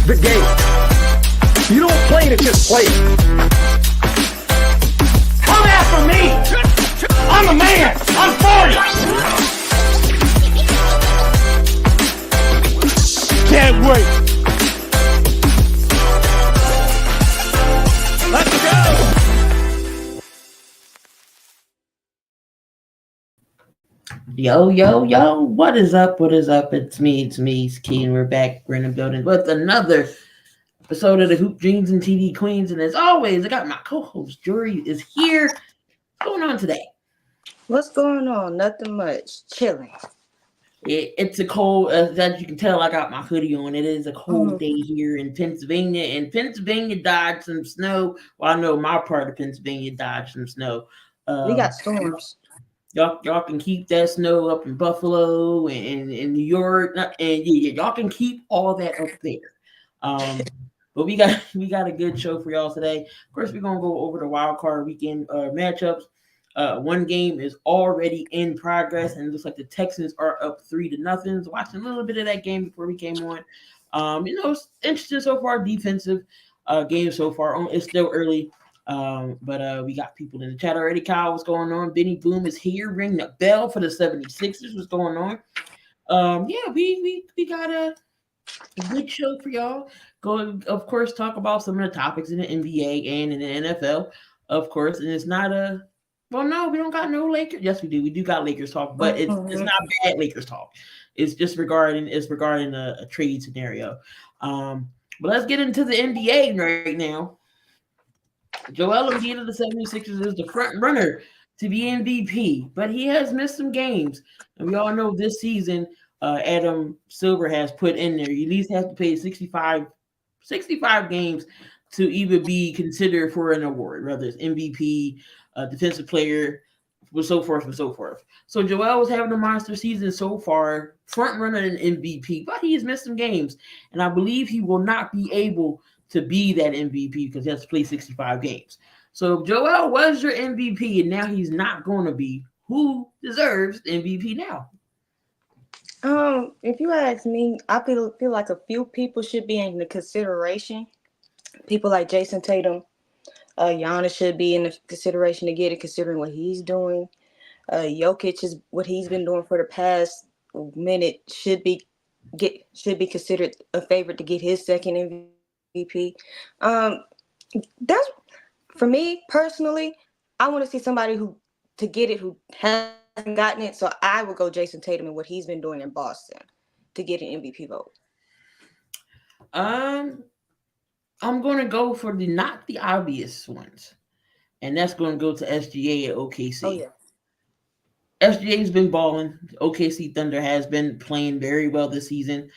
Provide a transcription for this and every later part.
the game. You don't play to just play. Come after me. I'm a man. I'm 40. Can't wait. Let's go. Yo, what is up? It's me, Ski, and we're back. We're in the building with another episode of the Hoop Dreams and TD Queens. And as always, I got my co-host, Jory, is here. What's going on today? What's going on? Nothing much. Chilling. It's a cold, as you can tell, I got my hoodie on. It is a cold day here in Pennsylvania, and Pennsylvania dodged some snow. Well, I know my part of Pennsylvania dodged some snow. We got storms. Y'all can keep that snow up in Buffalo and in New York, and y'all can keep all that up there. But we got a good show for y'all today. Of course, we're gonna go over the Wildcard weekend matchups. One game is already in progress, and it looks like the Texans are up 3-0. So watching a little bit of that game before we came on. It's interesting so far. Defensive game so far. It's still early. But we got people in the chat already. Kyle, what's going on? Benny Boom is here. Ring the bell for the 76ers. What's going on? We got a good show for y'all. Go, of course, talk about some of the topics in the NBA and in the NFL, of course. And it's not no, we don't got no Lakers. Yes, we do. We do got Lakers talk, but it's not bad Lakers talk. It's just regarding a trade scenario. But let's get into the NBA right now. Joel Embiid of the 76ers is the front runner to be MVP, but he has missed some games. And we all know this season, Adam Silver has put in there. You at least have to play 65 games to even be considered for an award, whether it's MVP, defensive player, so forth and so forth. So Joel was having a monster season so far, front runner and MVP, but he has missed some games. And I believe he will not be able to be that MVP because he has to play 65 games. So if Joel was your MVP and now he's not going to be, who deserves the MVP now? If you ask me, I feel like a few people should be in the consideration. People like Jason Tatum, Giannis should be in the consideration to get it, considering what he's doing. Jokic is what he's been doing for the past minute should be considered a favorite to get his second MVP. That's for me personally. I want to see somebody who hasn't gotten it. So I would go Jason Tatum and what he's been doing in Boston to get an MVP vote. I'm going to go for not the obvious ones, and that's going to go to SGA at OKC. Oh yeah. SGA's been balling. OKC Thunder has been playing very well this season.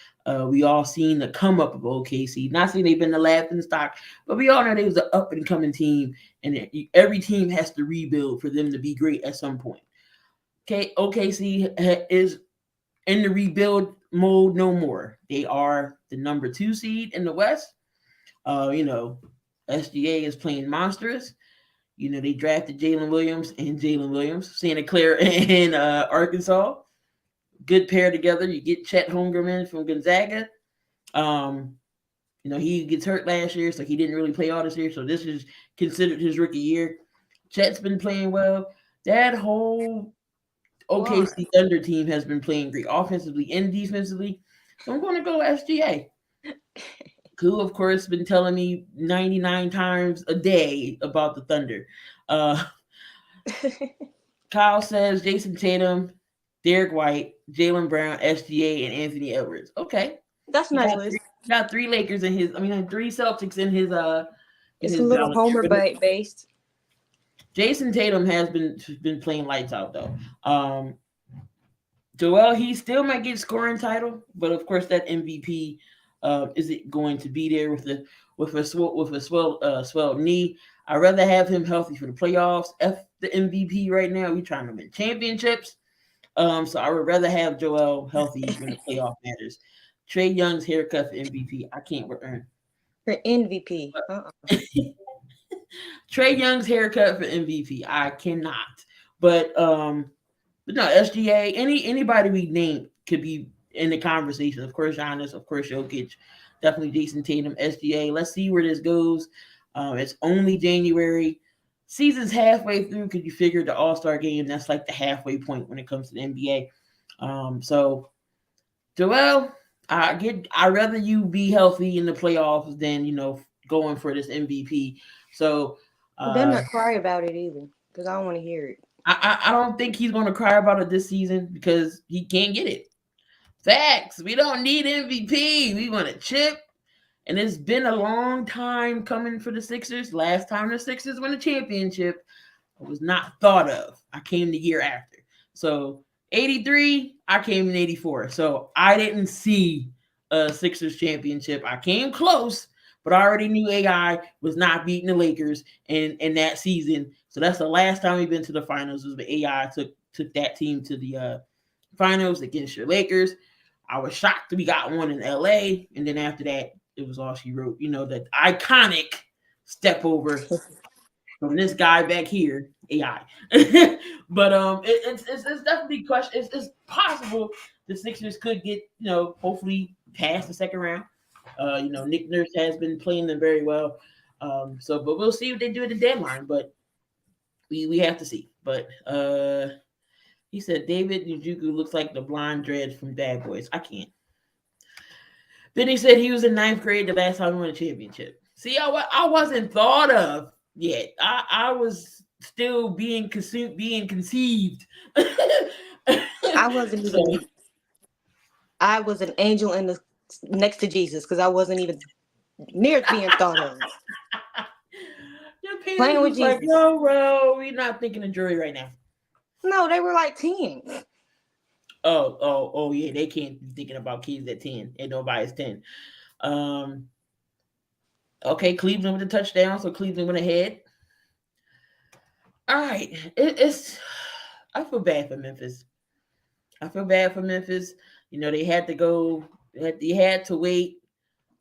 We all seen the come up of OKC. Not saying they've been the laughing stock, but we all know they was an up and coming team, and every team has to rebuild for them to be great at some point. Okay, OKC is in the rebuild mode no more. They are the number 2 seed in the West. SGA is playing monstrous. They drafted Jalen Williams, Santa Clara and Arkansas. Good pair together. You get Chet Holmgren from Gonzaga. He gets hurt last year, so he didn't really play all this year. So this is considered his rookie year. Chet's been playing well. That whole OKC Thunder team has been playing great offensively and defensively. So I'm going to go SGA. Who, of course, been telling me 99 times a day about the Thunder. Kyle says Jason Tatum, Derek White, Jaylen Brown, SGA, and Anthony Edwards. Okay. That's a nice list. Got 3 Lakers in his, 3 Celtics in his it's a little homer based. Jason Tatum has been playing lights out though. Joel, he still might get scoring title, but of course that MVP is it going to be there with a swelled knee? I'd rather have him healthy for the playoffs. F the MVP right now. We trying to win championships. So I would rather have Joel healthy when the playoff matters. Trae Young's haircut for MVP. I can't earn. For MVP. Trae Young's haircut for MVP. I cannot. But no, SGA, anybody we name could be in the conversation. Of course, Giannis, of course, Jokic. definitely Jason Tatum, SGA. Let's see where this goes. It's only January. Season's halfway through because you figure the All-Star game, that's like the halfway point when it comes to the NBA. So, Joel, I'd rather you be healthy in the playoffs than, going for this MVP. So, Better not cry about it either, because I don't want to hear it. I don't think he's going to cry about it this season because he can't get it. Facts. We don't need MVP. We want a chip. And it's been a long time coming for the Sixers. Last time the Sixers won a championship, it was not thought of. I came the year after. So 83, I came in 84. So I didn't see a Sixers championship. I came close, but I already knew AI was not beating the Lakers in that season. So that's the last time we've been to the finals was when AI took that team to the finals against your Lakers. I was shocked that we got one in LA. And then after that, it was all she wrote. That iconic step over from this guy back here, AI. But it's definitely question. It's possible the Sixers could get, hopefully past the second round. Nick Nurse has been playing them very well. But we'll see what they do at the deadline. But we have to see. But he said David Njoku looks like the blonde dreads from Bad Boys. I can't. Then he said he was in 9th grade the last time we won a championship. See, I wasn't thought of yet. I was still being conceived. I wasn't even. I was an angel next to Jesus because I wasn't even near being thought of. Your playing with Jesus. Like, no, bro, we're not thinking of Joey right now. No, they were like 10. Oh, yeah, they can't be thinking about kids at 10. Ain't nobody's 10. Okay, Cleveland with a touchdown, so Cleveland went ahead. All right, I feel bad for Memphis. They had to go. They had to wait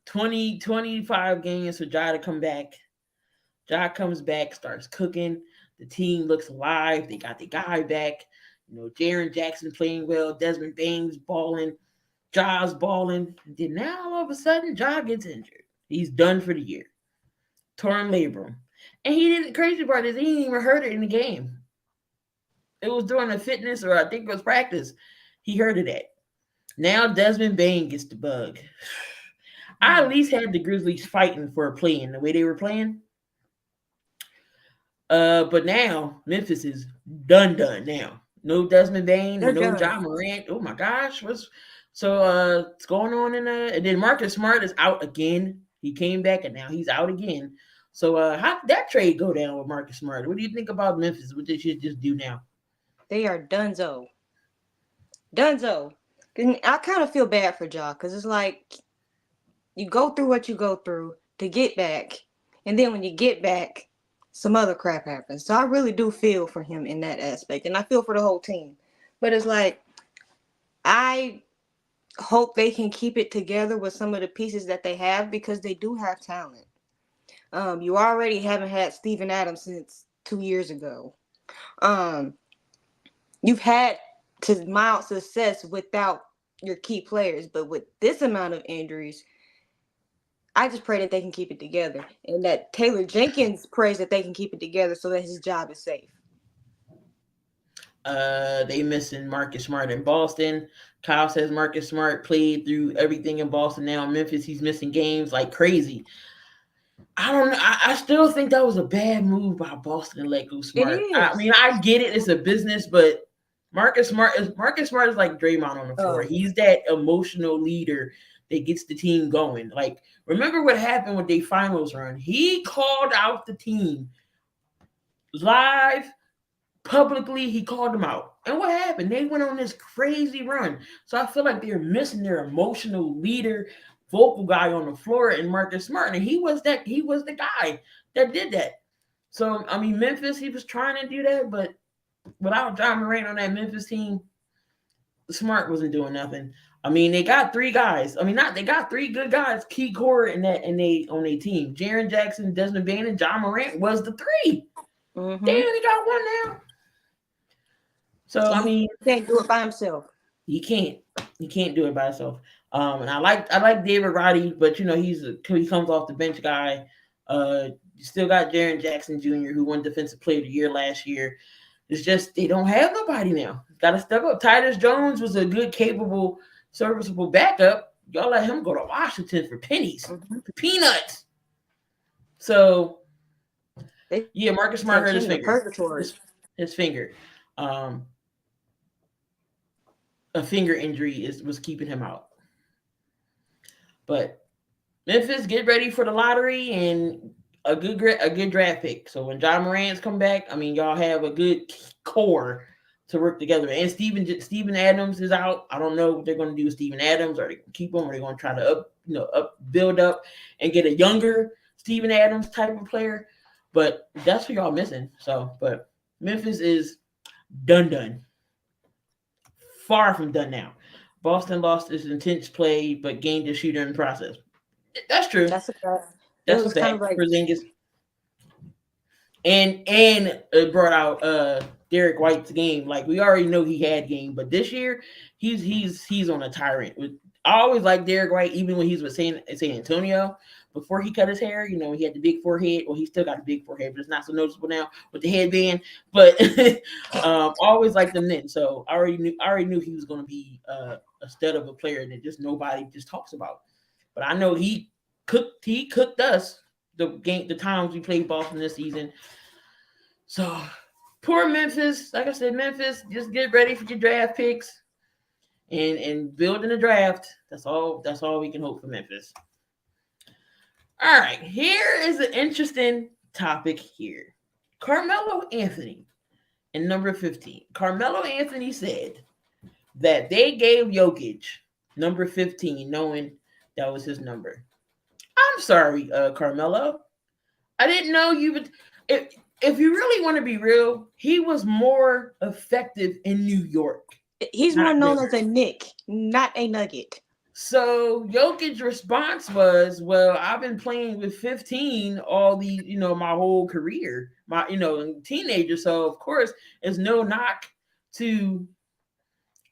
25 games for Ja to come back. Ja comes back, starts cooking. The team looks alive. They got the guy back. Jaren Jackson playing well. Desmond Bane's balling. Ja's balling. And then now all of a sudden, Ja gets injured. He's done for the year. Torn labrum. And the crazy part is he didn't even hurt it in the game. It was during a fitness or I think it was practice. He hurted it. Now Desmond Bane gets the bug. I at least had the Grizzlies fighting for a play in the way they were playing. But now Memphis is done now. No Desmond Bane, no Ja Morant. Oh my gosh, what's going on and then Marcus Smart is out again. He came back and now he's out again. So how did that trade go down with Marcus Smart? What do you think about Memphis? What they should just do now? They are donezo. I kind of feel bad for Ja because it's like you go through what you go through to get back, and then when you get back, some other crap happens. So I really do feel for him in that aspect. And I feel for the whole team. But it's like, I hope they can keep it together with some of the pieces that they have because they do have talent. You already haven't had Steven Adams since 2 years ago. You've had mild success without your key players. But with this amount of injuries, I just pray that they can keep it together and that Taylor Jenkins prays that they can keep it together so that his job is safe. They missing Marcus Smart in Boston. Kyle says Marcus Smart played through everything in Boston. Now in Memphis, he's missing games like crazy. I don't know. I still think that was a bad move by Boston to let go Smart. I mean, I get it. It's a business, but Marcus Smart is like Draymond on the floor. He's that emotional leader that gets the team going. Like, remember what happened with their finals run? He called out the team live, publicly. He called them out. And what happened? They went on this crazy run. So I feel like they're missing their emotional leader, vocal guy on the floor in Marcus Smart. And he was the guy that did that. So, I mean, Memphis, he was trying to do that, but without Ja Morant on that Memphis team, Smart wasn't doing nothing. I mean, they got 3 guys. I mean, they got 3 good guys, key core on their team. Jaren Jackson, Desmond Bane, and Ja Morant was the 3. Mm-hmm. They only got 1 now. So I mean, he can't do it by himself. He can't do it by himself. And I like David Roddy, but he comes off the bench guy. You still got Jaren Jackson Jr., who won Defensive Player of the Year last year. It's just they don't have nobody now. Got to step up. Titus Jones was a good, capable, serviceable backup. Y'all let him go to Washington for pennies, for peanuts. So, yeah, Marcus Smart hurt his finger. His finger. A finger injury was keeping him out. But Memphis, get ready for the lottery and a good draft pick. So when John Morant's come back, I mean, y'all have a good core to work together. And Steven Adams is out. I don't know what they're going to do with Steven Adams. Are they going to keep him? Or are they going to try to build up and get a younger Steven Adams type of player? But that's what y'all missing. So, but Memphis is done. Far from done now. Boston lost its intense play, but gained a shooter in the process. That's true. That's a fact. That's a fact for Porzingis. And it brought out Derek White's game. Like, we already know he had game, but this year he's on a tyrant. I always liked Derek White, even when he was with San Antonio. Before he cut his hair, he had the big forehead. Well, he still got a big forehead, but it's not so noticeable now with the headband. But always liked him then. So I already knew he was going to be a stud of a player that just nobody just talks about. But I know he cooked us the times we played Boston this season. So poor Memphis. Like I said, Memphis, just get ready for your draft picks and build in the draft. That's all we can hope for Memphis. All right, here is an interesting topic here. Carmelo Anthony in number 15. Carmelo Anthony said that they gave Jokic number 15, knowing that was his number. I'm sorry, Carmelo. I didn't know you would. If you really want to be real, he was more effective in New York. He's more known as a Knick, not a Nugget. So Jokic's response was, well, I've been playing with 15 all the, my whole career, my, teenager. So of course, it's no knock to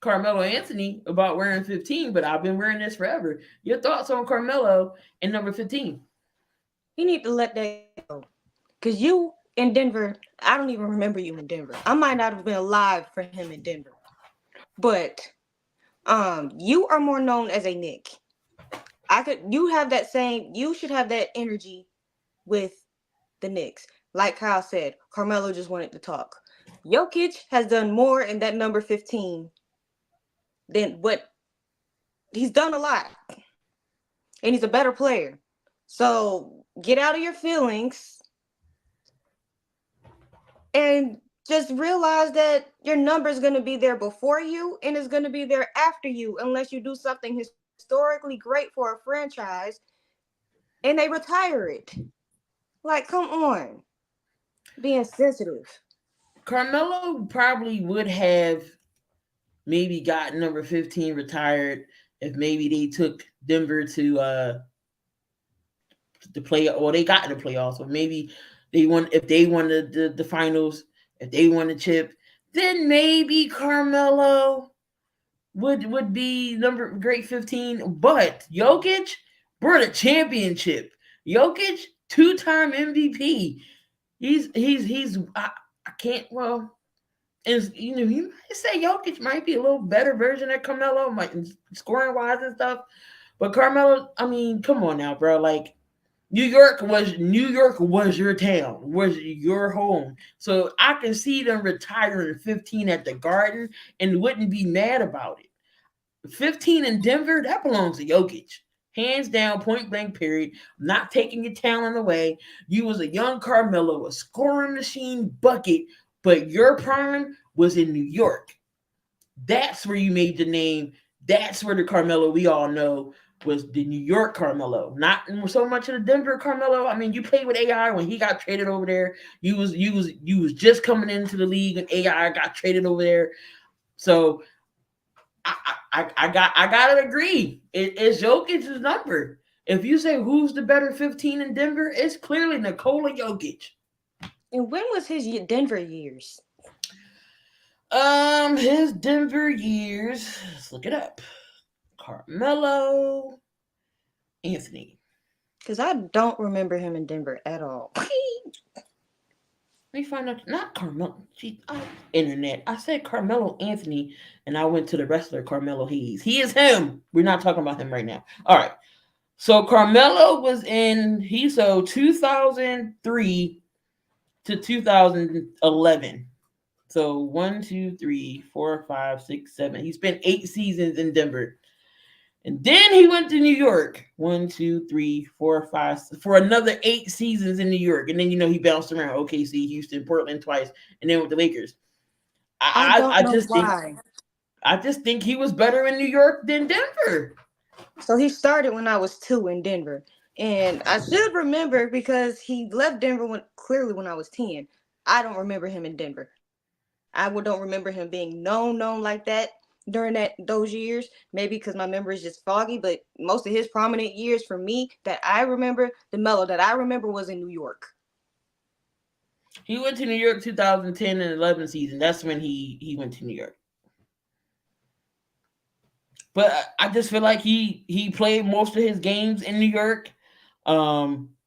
Carmelo Anthony about wearing 15, but I've been wearing this forever. Your thoughts on Carmelo and number 15? You need to let that go. Because you in Denver, I don't even remember you in Denver. I might not have been alive for him in Denver. But you are more known as a Knick. You should have that energy with the Knicks. Like Kyle said, Carmelo just wanted to talk. Jokic has done more in that number 15 than what he's done a lot. And he's a better player. So get out of your feelings and just realize that your number is going to be there before you and it's going to be there after you unless you do something historically great for a franchise and they retire it. Like, come on. Being sensitive. Carmelo probably would have maybe gotten number 15 retired if maybe they took Denver to play, or they got in the playoffs, or maybe if they won the finals. If they won the chip, then maybe Carmelo would be great 15. But Jokic brought a championship. Jokic, 2-time MVP. I can't. Well, and you might say Jokic might be a little better version of Carmelo, like scoring wise and stuff. But Carmelo, I mean, come on now, bro. Like, New York was your town, was your home. So I can see them retiring 15 at the Garden and wouldn't be mad about it. 15 in Denver, that belongs to Jokic. Hands down, point blank, period. Not taking your talent away. You was a young Carmelo, a scoring machine bucket, but your prime was in New York. That's where you made your name. That's where the Carmelo we all know was the New York Carmelo, not so much of the Denver Carmelo. I mean, you played with AI when he got traded over there. You was just coming into the league and AI got traded over there. So I gotta agree. It's Jokic's number. If you say who's the better 15 in Denver, it's clearly Nikola Jokic. And when was his Denver years? His Denver years. Let's look it up. Carmelo Anthony. Because I don't remember him in Denver at all. Let me find out. Not Carmelo. Internet. I said Carmelo Anthony, and I went to the wrestler Carmelo Hayes. He is him. We're not talking about him right now. All right. So Carmelo was in 2003 to 2011. So 1, 2, 3, 4, 5, 6, 7. He spent 8 seasons in Denver. And then he went to New York. 1, 2, 3, 4, 5, for another 8 seasons in New York. And then, he bounced around OKC, Houston, Portland twice, and then with the Lakers. I just think he was better in New York than Denver. So he started when I was 2 in Denver. And I should remember because he left Denver when I was 10. I don't remember him in Denver. I don't remember him being known like that during those years. Maybe because my memory is just foggy, but most of his prominent years for me that I remember, the Melo that I remember was in New York. He went to New York 2010 and 11 season. That's when he went to New York. But I just feel like he played most of his games in New York.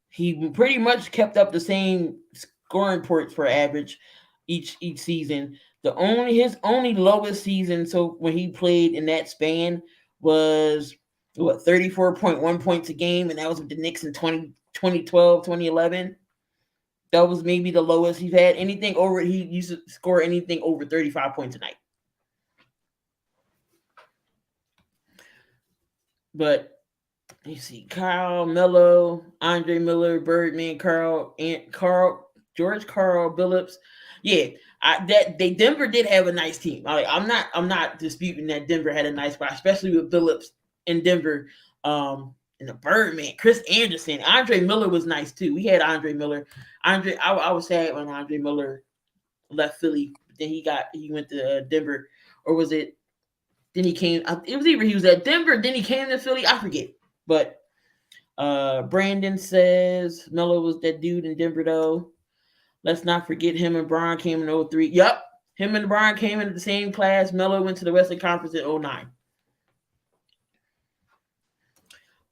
He pretty much kept up the same scoring points per average each season. His only lowest season, so when he played in that span, was 34.1 points a game, and that was with the Knicks in 2012, 2011. That was maybe the lowest he's had. He used to score anything over 35 points a night. But you see Kyle, Melo, Andre Miller, Birdman, George Karl, Billups. Yeah, Denver did have a nice team. I'm not disputing that Denver had a nice spot, especially with Billups in Denver. And the Birdman, Chris Anderson, Andre Miller was nice too. We had Andre Miller. I was sad when Andre Miller left Philly. Then he went to Denver, or was it? Then he came. It was either he was at Denver, then he came to Philly. I forget. But Brandon says Melo was that dude in Denver though. Let's not forget him and Bron came in 2003. Yep. Him and Bron came into the same class. Melo went to the Western Conference in 2009.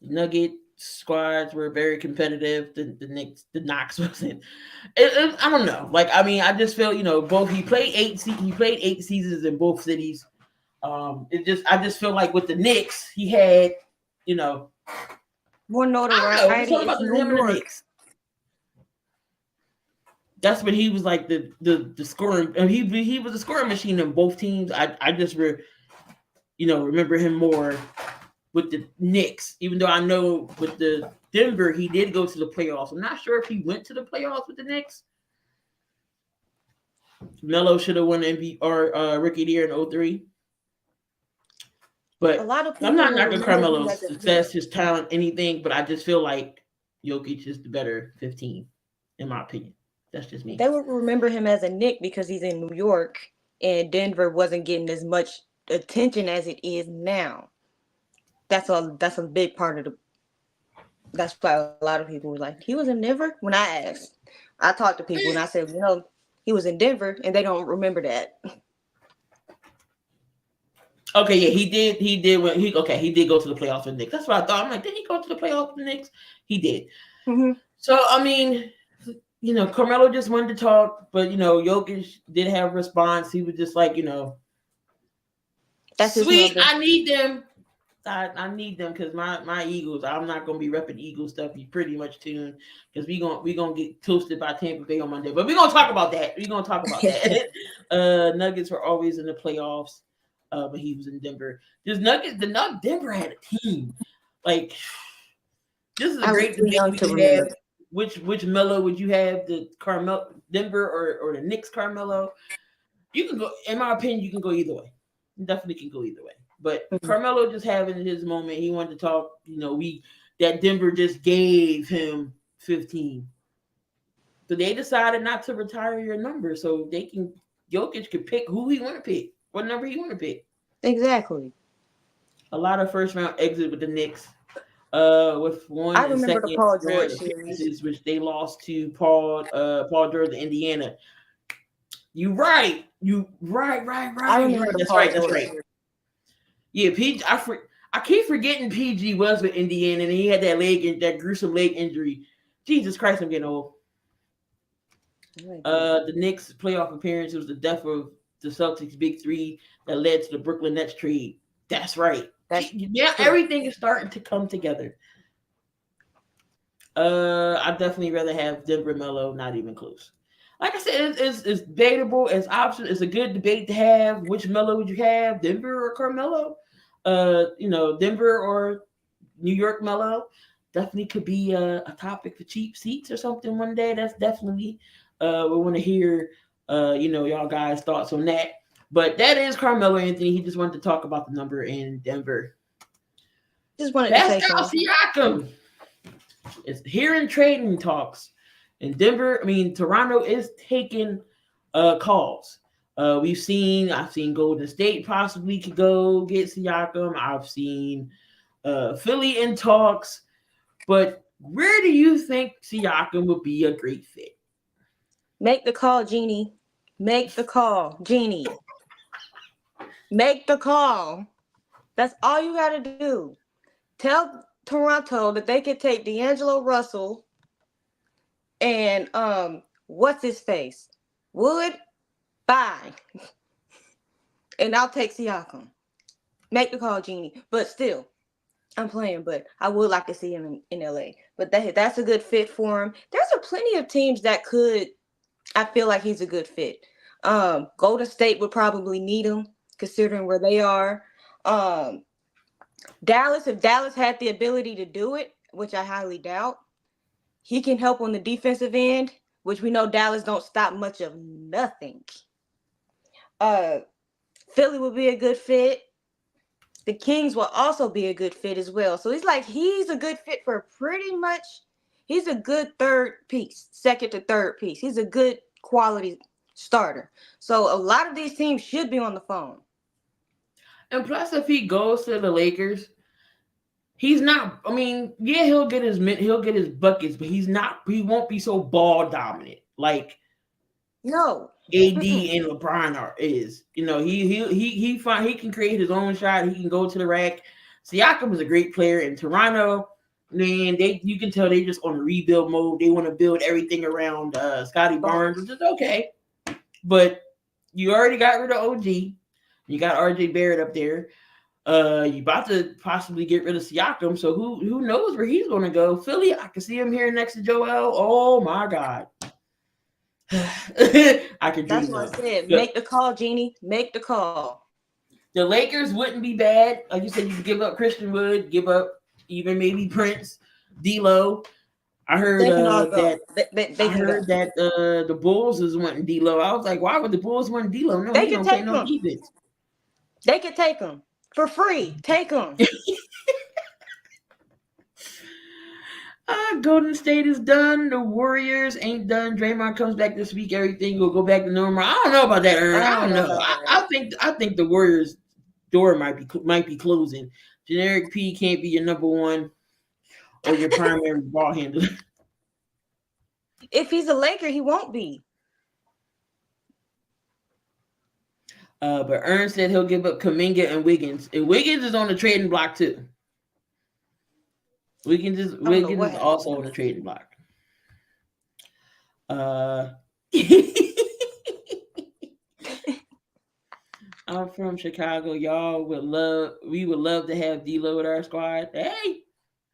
The Nugget squads were very competitive. The Knox wasn't. I don't know. I just feel, both he played 8 seasons in both cities. I just feel like with the Knicks, he had, more notoriety. Him and the Knicks. That's when he was like the scoring. He was a scoring machine in both teams. I just remember him more with the Knicks, even though I know with the Denver he did go to the playoffs. I'm not sure if he went to the playoffs with the Knicks. Melo should have won MVP or Rookie of the Year in 2003. But a lot of people I'm not knocking Carmelo's success, his talent, anything, but I just feel like Jokic is the better 15, in my opinion. That's just me. They would remember him as a Knick because he's in New York, and Denver wasn't getting as much attention as it is now. That's a big part of that's why a lot of people were like, he was in Denver? When I talked to people and I said, he was in Denver, and they don't remember that. Okay, yeah, he did. He did go to the playoffs with the Knicks. That's what I thought. I'm like, did he go to the playoffs with the Knicks? He did. Mm-hmm. So I mean, Carmelo just wanted to talk, but Jokic did have a response. He was just like, that's sweet. I need them. I need them because my Eagles. I'm not gonna be repping Eagle stuff. You pretty much tuned because we gonna get toasted by Tampa Bay on Monday. But we're gonna talk about that. Nuggets were always in the playoffs. But he was in Denver. Denver had a team. Like, this is a great debate we have. Which Melo would you have? The Carmelo Denver or the Knicks Carmelo? You can go. In my opinion, you can go either way. You definitely can go either way. But Carmelo just having his moment. He wanted to talk. That Denver just gave him 15. So they decided not to retire your number, so Jokic could pick who he want to pick. What number he want to pick? Exactly. A lot of first round exit with the Knicks. With one I and remember second the Paul round George appearances, series, which they lost to Paul George of Indiana. You right. I remember that's right. Series. Yeah, I keep forgetting PG was with Indiana, and he had that gruesome leg injury. Jesus Christ, I'm getting old. The Knicks playoff appearance was the death of the Celtics' big three that led to the Brooklyn Nets trade. That's right. Everything is starting to come together. I'd definitely rather have Denver Melo, not even close. Like I said, it's debatable. It's option. It's a good debate to have. Which Melo would you have, Denver or Carmelo? Denver or New York Melo. Definitely could be a topic for cheap seats or something one day. That's definitely we want to hear y'all guys' thoughts on that. But that is Carmelo Anthony. He just wanted to talk about the number in Denver. Just wanted to say something. Siakam is here in trading talks. In Denver, Toronto is taking calls. I've seen Golden State possibly could go get Siakam. I've seen Philly in talks. But where do you think Siakam would be a great fit? Make the call, Jeannie. Make the call, Jeannie. Make the call. That's all you got to do. Tell Toronto that they could take D'Angelo Russell and what's his face? Wood? Bye. And I'll take Siakam. Make the call, Jeannie. But still, I'm playing, but I would like to see him in LA. But that's a good fit for him. There's plenty of teams that I feel like he's a good fit. Golden State would probably need him, considering where they are. Dallas, if Dallas had the ability to do it, which I highly doubt, he can help on the defensive end, which we know Dallas don't stop much of nothing. Philly would be a good fit. The Kings will also be a good fit as well. So he's a good fit for pretty much, he's a good second to third piece. He's a good quality starter. So a lot of these teams should be on the phone. And plus, if he goes to the Lakers, he's not. He'll get his buckets, but he won't be so ball dominant like no AD and LeBron is. He can create his own shot. He can go to the rack. Siakam is a great player in Toronto. Man, you can tell they just on rebuild mode. They want to build everything around Scotty Barnes, which is okay. But you already got rid of OG. You got RJ Barrett up there. You about to possibly get rid of Siakam, so who knows where he's going to go? Philly, I can see him here next to Joel. Oh my God, I can. That's what I said. Make the call, Jeannie. Make the call. The Lakers wouldn't be bad. Like you said, you could give up Christian Wood, give up even maybe Prince, D'Lo. I heard that the Bulls is wanting D'Lo. I was like, why would the Bulls want D'Lo? No, they can take him. They can take him for free. Take him. Golden State is done. The Warriors ain't done. Draymond comes back this week. Everything will go back to normal. I don't know about that, Aaron. I don't know. I think the Warriors' door might be closing. Generic P can't be your number one or your primary ball handler. If he's a Laker, he won't be. But Ern said he'll give up Kuminga and Wiggins. And Wiggins is on the trading block too. Wiggins is also on the trading block. I'm from Chicago. We would love to have D'Lo with our squad. Hey,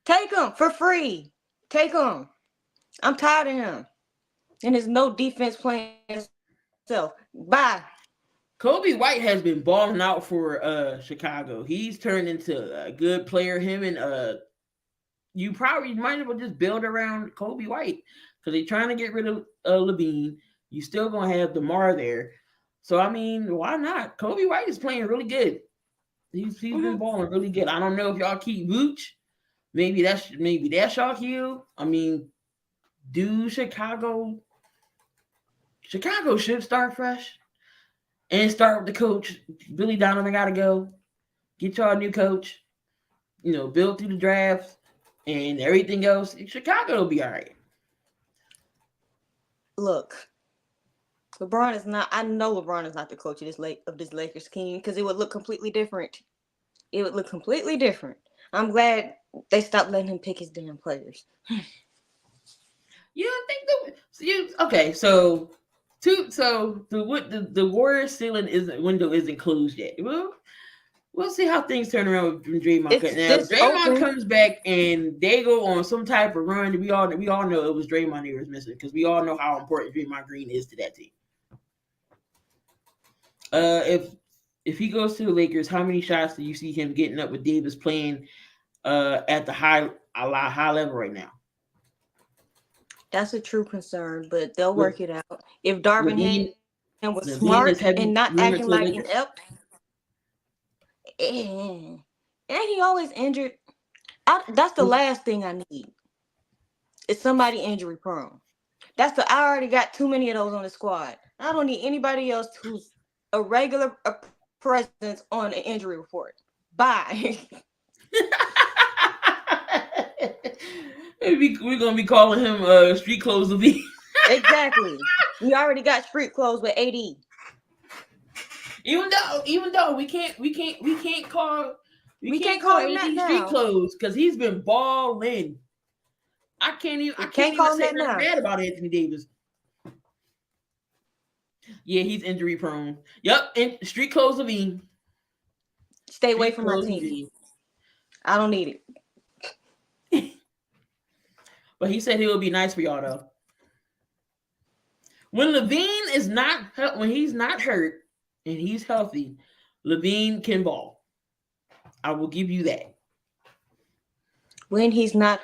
take him for free. Take him. I'm tired of him. And there's no defense playing himself. Bye. Kobe White has been balling out for Chicago. He's turned into a good player. Him and you probably might as well just build around Kobe White because they're trying to get rid of Levine. You still gonna have DeMar there, so why not? Kobe White is playing really good. He's been balling really good. I don't know if y'all keep Vooch. Maybe that's y'all cue. Do Chicago should start fresh and start with the coach. Billy Donovan got to go. Get y'all a new coach. Build through the draft and everything else. Chicago will be all right. Look, LeBron is not. I know LeBron is not the coach of this Lakers team because it would look completely different. it would look completely different. I'm glad they stopped letting him pick his damn players. You don't think the Warriors ceiling isn't closed yet. We'll see how things turn around with Draymond. Now, if Draymond comes back and they go on some type of run, we all know it was Draymond they was missing because we all know how important Draymond Green is to that team. If he goes to the Lakers, how many shots do you see him getting up with Davis playing at the high level right now? That's a true concern, but they'll work it out. If Darvin Ham was smart and not acting like inept, and he always injured. That's the last thing I need. Is somebody injury prone. I already got too many of those on the squad. I don't need anybody else who's a regular presence on an injury report. Bye. We're gonna be calling him street clothes of the. Exactly. We already got street clothes with AD. Even though we can't call him AD street clothes because he's been balling. I can't even say nothing bad about Anthony Davis. Yeah, he's injury prone. Yep, street clothes Levine. Stay away from my team. I don't need it. But he said he will be nice for y'all though. When Levine is not hurt and he's healthy, Levine can ball. I will give you that. When he's not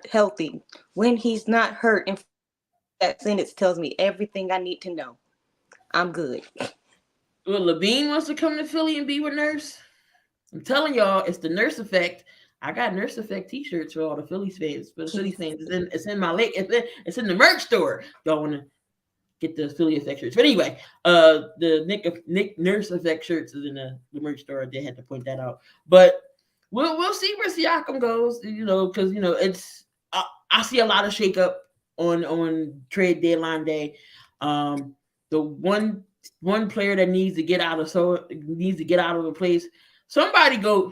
healthy, when he's not hurt, and that sentence tells me everything I need to know. I'm good. Well, Levine wants to come to Philly and be with Nurse. I'm telling y'all, it's the Nurse effect. I got Nurse Effect T-shirts for all the Phillies fans. For the Phillies fans, it's in my lake. It's in the merch store. Y'all want to get the Philly Effect shirts? But anyway, the Nick Nurse Effect shirts is in the merch store. I did have to point that out. But we'll see where Siakam goes. Because it's I see a lot of shakeup on trade deadline day. The one player that needs to get out of the place. Somebody go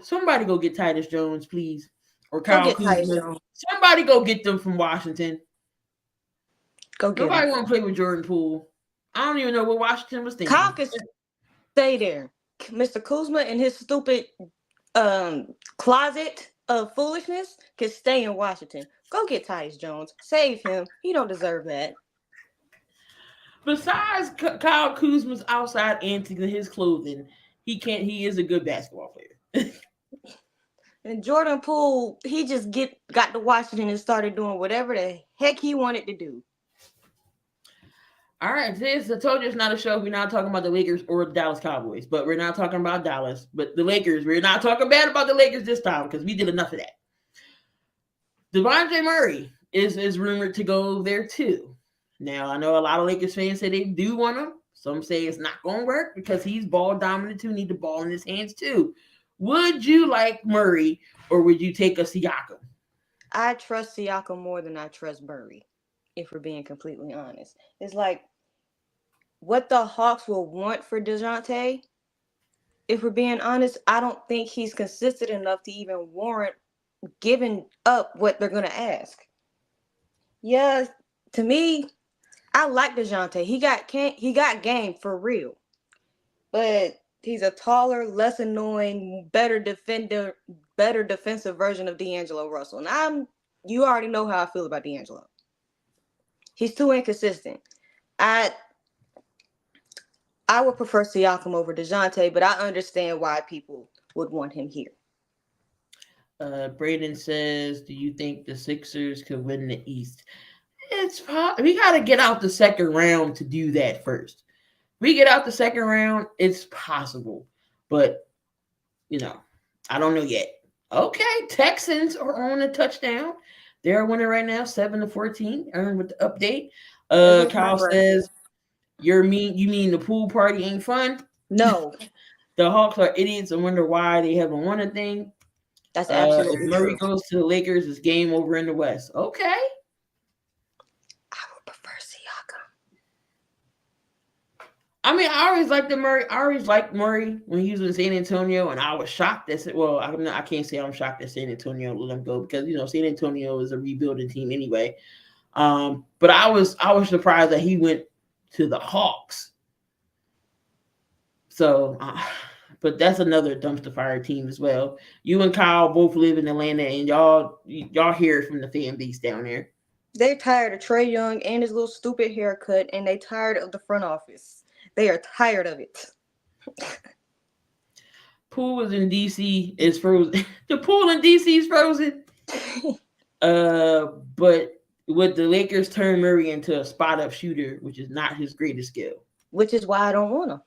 get Titus Jones, please, or Kyle Kuzma. Somebody go get them from Washington. Go get Nobody want to play with Jordan Poole. I don't even know what Washington was thinking. Kyle can stay there. Mr. Kuzma and his stupid closet of foolishness can stay in Washington. Go get Titus Jones. Save him. He don't deserve that. Besides Kyle Kuzma's outside antics in his clothing, he is a good basketball player. And Jordan Poole, he just got to Washington and started doing whatever the heck he wanted to do. All right, I told you it's not a show. We're not talking about the Lakers or the Dallas Cowboys, but we're not talking about Dallas. But the Lakers, we're not talking bad about the Lakers this time because we did enough of that. DeJounte Murray is rumored to go there too. Now, I know a lot of Lakers fans say they do want him. Some say it's not going to work because he's ball dominant too, need the ball in his hands too. Would you like Murray or would you take a Siakam? I trust Siakam more than I trust Murray, if we're being completely honest. It's like what the Hawks will want for DeJounte, if we're being honest, I don't think he's consistent enough to even warrant giving up what they're going to ask. Yeah, to me, I like DeJounte. He got game for real. But he's a taller, less annoying, better defensive version of D'Angelo Russell. And you already know how I feel about D'Angelo. He's too inconsistent. I would prefer Siakam over DeJounte, but I understand why people would want him here. Braden says, do you think the Sixers could win the East? We got to get out the second round to do that first. We get out the second round, it's possible. But, I don't know yet. Okay, Texans are on a touchdown. They're winning right now, 7-14. Earned with the update. Kyle says, you mean the pool party ain't fun? No. The Hawks are idiots and wonder why they haven't won a thing. That's absolutely if Murray goes to the Lakers, it's game over in the West. Okay. I would prefer Siakam. I mean, I always liked Murray. I always liked Murray when he was in San Antonio, and I was shocked that. Well, I can't say I'm shocked that San Antonio let him go because San Antonio is a rebuilding team anyway. But I was surprised that he went to the Hawks. So, but that's another dumpster fire team as well. You and Kyle both live in Atlanta, and y'all hear it from the fan base down there. They're tired of Trae Young and his little stupid haircut, and they tired of the front office. They are tired of it. Pool is in DC is frozen. The pool in DC is frozen. But would the Lakers turn Murray into a spot-up shooter, which is not his greatest skill? Which is why I don't want him.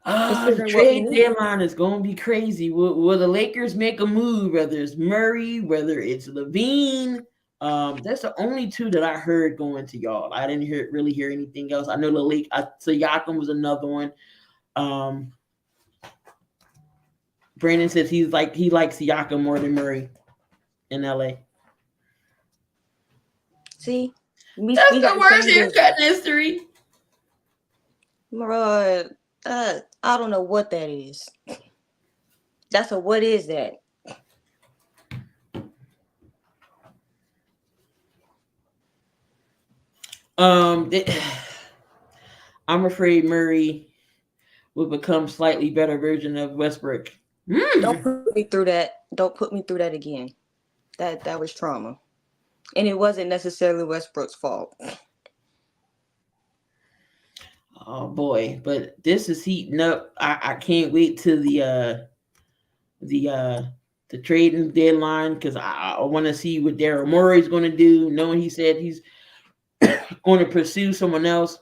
The trade deadline is going to be crazy. Will the Lakers make a move, whether it's Murray, whether it's Levine? That's the only two that I heard going to y'all. I didn't really hear anything else. I know Siakim was another one. Brandon says he likes Siakam more than Murray in LA. See, that's the worst haircut in history. I don't know what that is. What is that? I'm afraid Murray will become slightly better version of Westbrook. Don't put me through that. Don't put me through that again. That was trauma. And it wasn't necessarily Westbrook's fault. Oh boy, but this is heating up. I can't wait till the trading deadline because I want to see what Daryl Morey's going to do, knowing he said he's going to pursue someone else.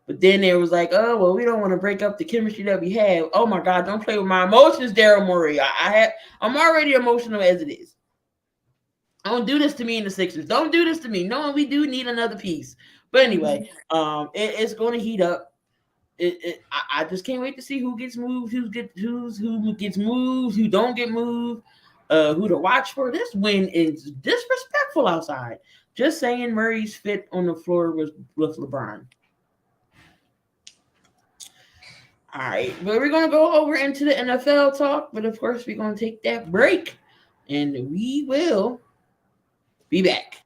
But then there was like, oh, well, we don't want to break up the chemistry that we have. Oh, my God, don't play with my emotions, Daryl Morey. I'm already emotional as it is. Don't do this to me in the Sixers. Don't do this to me. Knowing we do need another piece. But anyway, it's going to heat up. I just can't wait to see who gets moved, who gets moved, who don't get moved, who to watch for. This win is disrespectful outside. Just saying Murray's fit on the floor with LeBron. All right, but we're going to go over into the NFL talk, but of course we're going to take that break, and we will be back.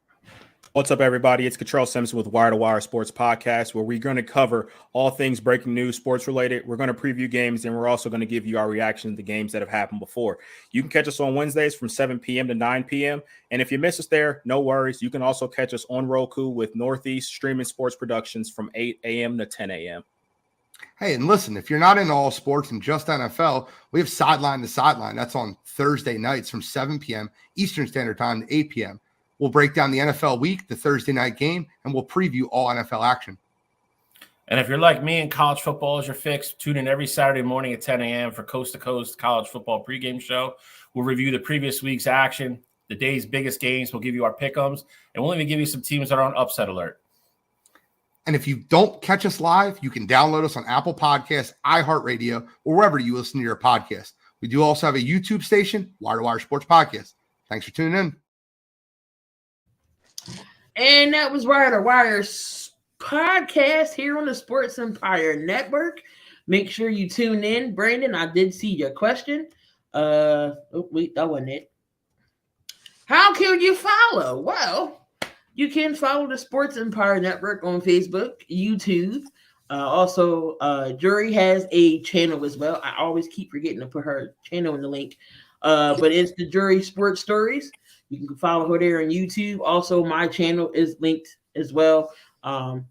What's up, everybody? It's Control Simpson with Wire to Wire Sports Podcast, where we're going to cover all things breaking news, sports related. We're going to preview games, and we're also going to give you our reaction to the games that have happened before. You can catch us on Wednesdays from 7 p.m. to 9 p.m. And if you miss us there, no worries. You can also catch us on Roku with Northeast Streaming Sports Productions from 8 a.m. to 10 a.m. Hey, and listen, if you're not into all sports and just NFL, we have Sideline to Sideline. That's on Thursday nights from 7 p.m. Eastern Standard Time to 8 p.m. We'll break down the NFL week, the Thursday night game, and we'll preview all NFL action. And if you're like me and college football is your fix, tune in every Saturday morning at 10 a.m. for Coast to Coast College Football pregame show. We'll review the previous week's action, the day's biggest games. We'll give you our pick'ems, and we'll even give you some teams that are on upset alert. And if you don't catch us live, you can download us on Apple Podcasts, iHeartRadio, or wherever you listen to your podcast. We do also have a YouTube station, Wire to Wire Sports Podcast. Thanks for tuning in. And that was Wire to Wire Podcast here on the Sports Empire Network. Make sure you tune in. Brandon, I did see your question. Oh, wait, that wasn't it. How can you follow? Well, you can follow the Sports Empire Network on Facebook, YouTube. Also, Jury has a channel as well. I always keep forgetting to put her channel in the link. But it's the Jury Sports Stories. You can follow her there on YouTube. Also, my channel is linked as well on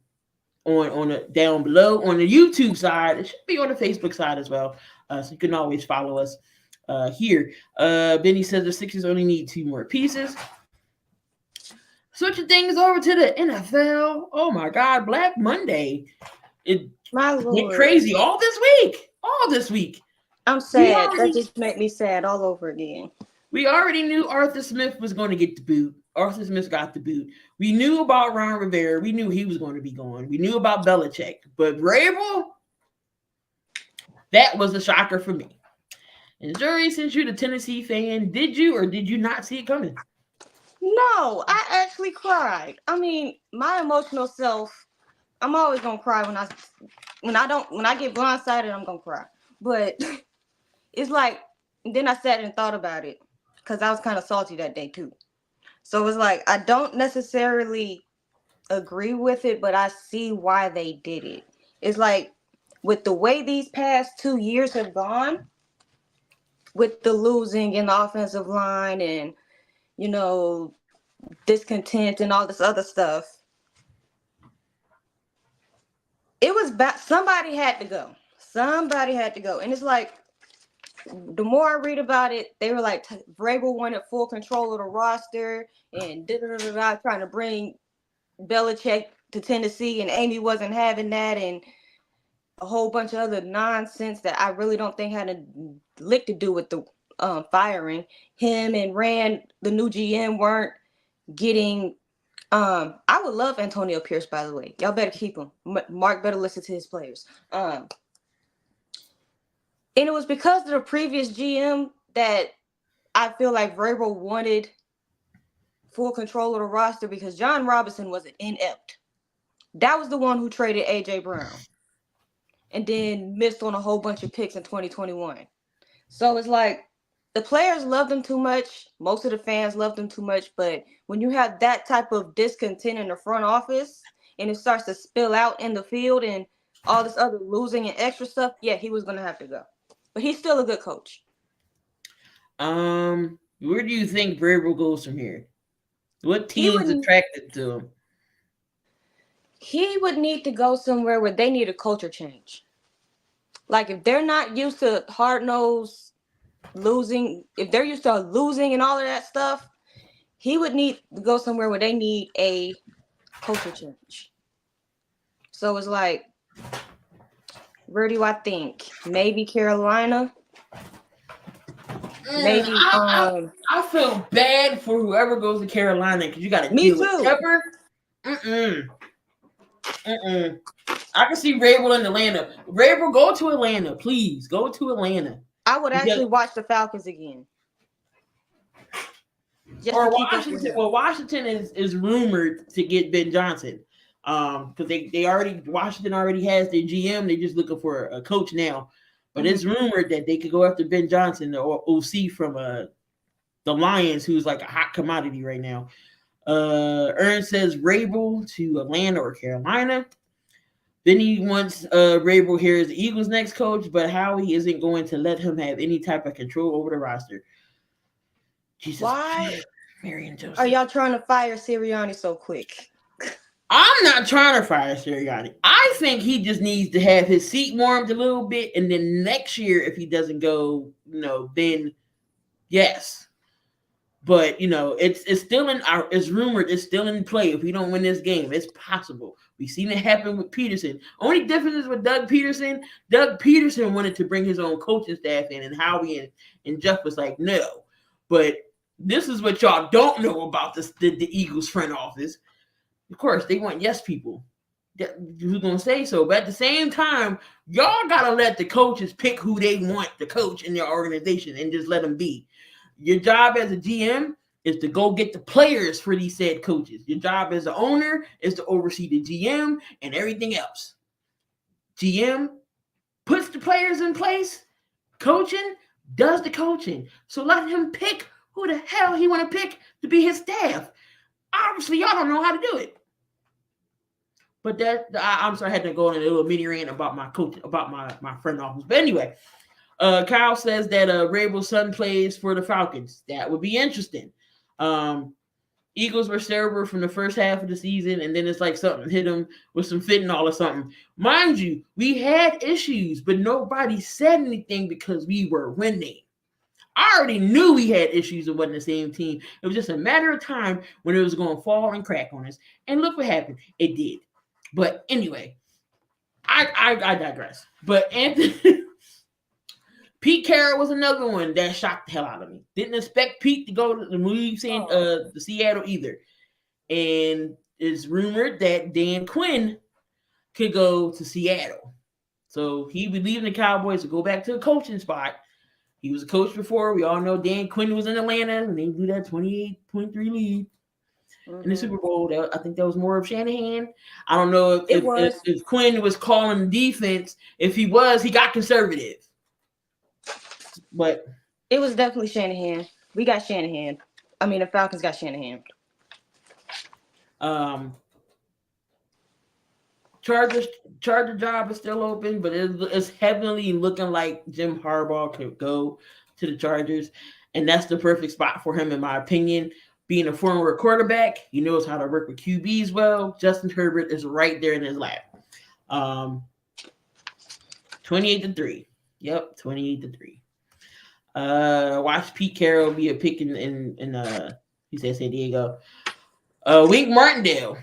down below on the YouTube side. It should be on the Facebook side as well. So you can always follow us here. Benny says the Sixers only need 2 more pieces. Switching things over to the NFL. Oh my God, Black Monday. It went crazy all this week. I'm sad. That just made me sad all over again. We already knew Arthur Smith was going to get the boot. Arthur Smith got the boot. We knew about Ron Rivera. We knew he was going to be gone. We knew about Belichick. But Vrabel, that was a shocker for me. And Jury, since you're the Tennessee fan, did you or did you not see it coming? No, I actually cried. I mean, my emotional self I'm always gonna cry when I get blindsided, I'm gonna cry. But it's like, then I sat and thought about it because I was kind of salty that day too. So it's like I don't necessarily agree with it, but I see why they did it. It's like with the way these past 2 years have gone, with the losing in the offensive line and, you know, discontent and all this other stuff, it was bad. Somebody had to go. Somebody had to go. And it's like, the more I read about it, they were like, Vrabel wanted full control of the roster and trying to bring Belichick to Tennessee, and Amy wasn't having that, and a whole bunch of other nonsense that I really don't think had a lick to do with the firing. Him and Rand, the new GM, weren't getting. I would love Antonio Pierce, by the way. Y'all better keep him. Mark better listen to his players. And it was because of the previous GM that I feel like Vrabel wanted full control of the roster, because John Robinson was an inept. That was the one who traded A.J. Brown and then missed on a whole bunch of picks in 2021. So it's like the players loved him too much. Most of the fans loved him too much. But when you have that type of discontent in the front office and it starts to spill out in the field and all this other losing and extra stuff, yeah, he was going to have to go. But he's still a good coach. Where do you think Vrabel goes from here? What team's attracted to him? He would need to go somewhere where they need a culture change. Like if they're not used to hard-nosed losing, if they're used to losing and all of that stuff, he would need to go somewhere where they need a culture change. So it's like, where do I think? Maybe Carolina. Maybe I feel bad for whoever goes to Carolina because you got to deal with Pepper. I can see Vrabel in Atlanta. Vrabel, go to Atlanta, please. Go to Atlanta. I would actually watch the Falcons again. Or Washington. Well, Washington is rumored to get Ben Johnson. Because Washington already has their GM. They're just looking for a coach now. But it's rumored that they could go after Ben Johnson, the OC from the Lions, who's like a hot commodity right now. Ern says Vrabel to Atlanta or Carolina. Then he wants Vrabel here as the Eagles' next coach, but Howie isn't going to let him have any type of control over the roster. Jesus. Why Marion Joseph. are y'all trying to fire Sirianni so quick? I'm not trying to fire Sirianni. I think he just needs to have his seat warmed a little bit, and then next year, if he doesn't go, then yes. But it's still it's rumored it's still in play. If we don't win this game, it's possible. We've seen it happen with Peterson. Only difference is with Doug Peterson. Doug Peterson wanted to bring his own coaching staff in, and Howie and Jeff was like, no. But this is what y'all don't know about the Eagles front office. Of course, they want yes people. Who's going to say so? But at the same time, y'all got to let the coaches pick who they want to coach in their organization and just let them be. Your job as a GM is to go get the players for these said coaches. Your job as an owner is to oversee the GM and everything else. GM puts the players in place. Coaching does the coaching. So let him pick who the hell he want to pick to be his staff. Obviously, y'all don't know how to do it. But I'm sorry, I had to go on a little mini rant about my coach, about my front office. But anyway, Kyle says that Vrabel's son plays for the Falcons. That would be interesting. Eagles were terrible from the first half of the season, and then it's like something hit them with some fentanyl or something. Mind you, we had issues, but nobody said anything because we were winning. I already knew we had issues. It wasn't the same team. It was just a matter of time when it was going to fall and crack on us. And look what happened. It did. But anyway, I digress. But Pete Carroll was another one that shocked the hell out of me. Didn't expect Pete to go to the Seattle either. And it's rumored that Dan Quinn could go to Seattle. So he would leave the Cowboys to go back to a coaching spot. He was a coach before. We all know Dan Quinn was in Atlanta and they blew that 28.3 lead. in the Super Bowl. I think that was more of Shanahan. I don't know if Quinn was calling defense. If he was, he got conservative. But it was definitely Shanahan. We got Shanahan. I mean, the Falcons got Shanahan. Charger job is still open, but it's heavily looking like Jim Harbaugh could go to the Chargers, and that's the perfect spot for him, in my opinion. Being a former quarterback, he knows how to work with QBs well. Justin Herbert is right there in his lap. 28-3. Yep, 28-3. Watch Pete Carroll be a pick in he said San Diego. Wink Martindale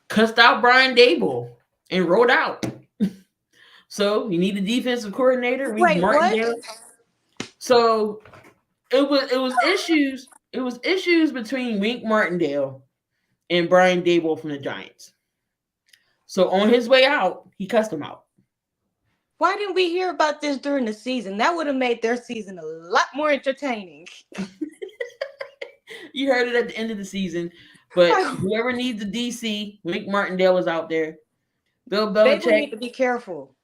cussed out Brian Dable and rolled out. So you need a defensive coordinator. Wait, Martindale. What? So it was issues. It was issues between Wink Martindale and Brian Dable from the Giants. So on his way out, he cussed him out. Why didn't we hear about this during the season? That would have made their season a lot more entertaining. You heard it at the end of the season. But whoever needs a DC, Wink Martindale is out there. Bill Belichick. They need to be careful.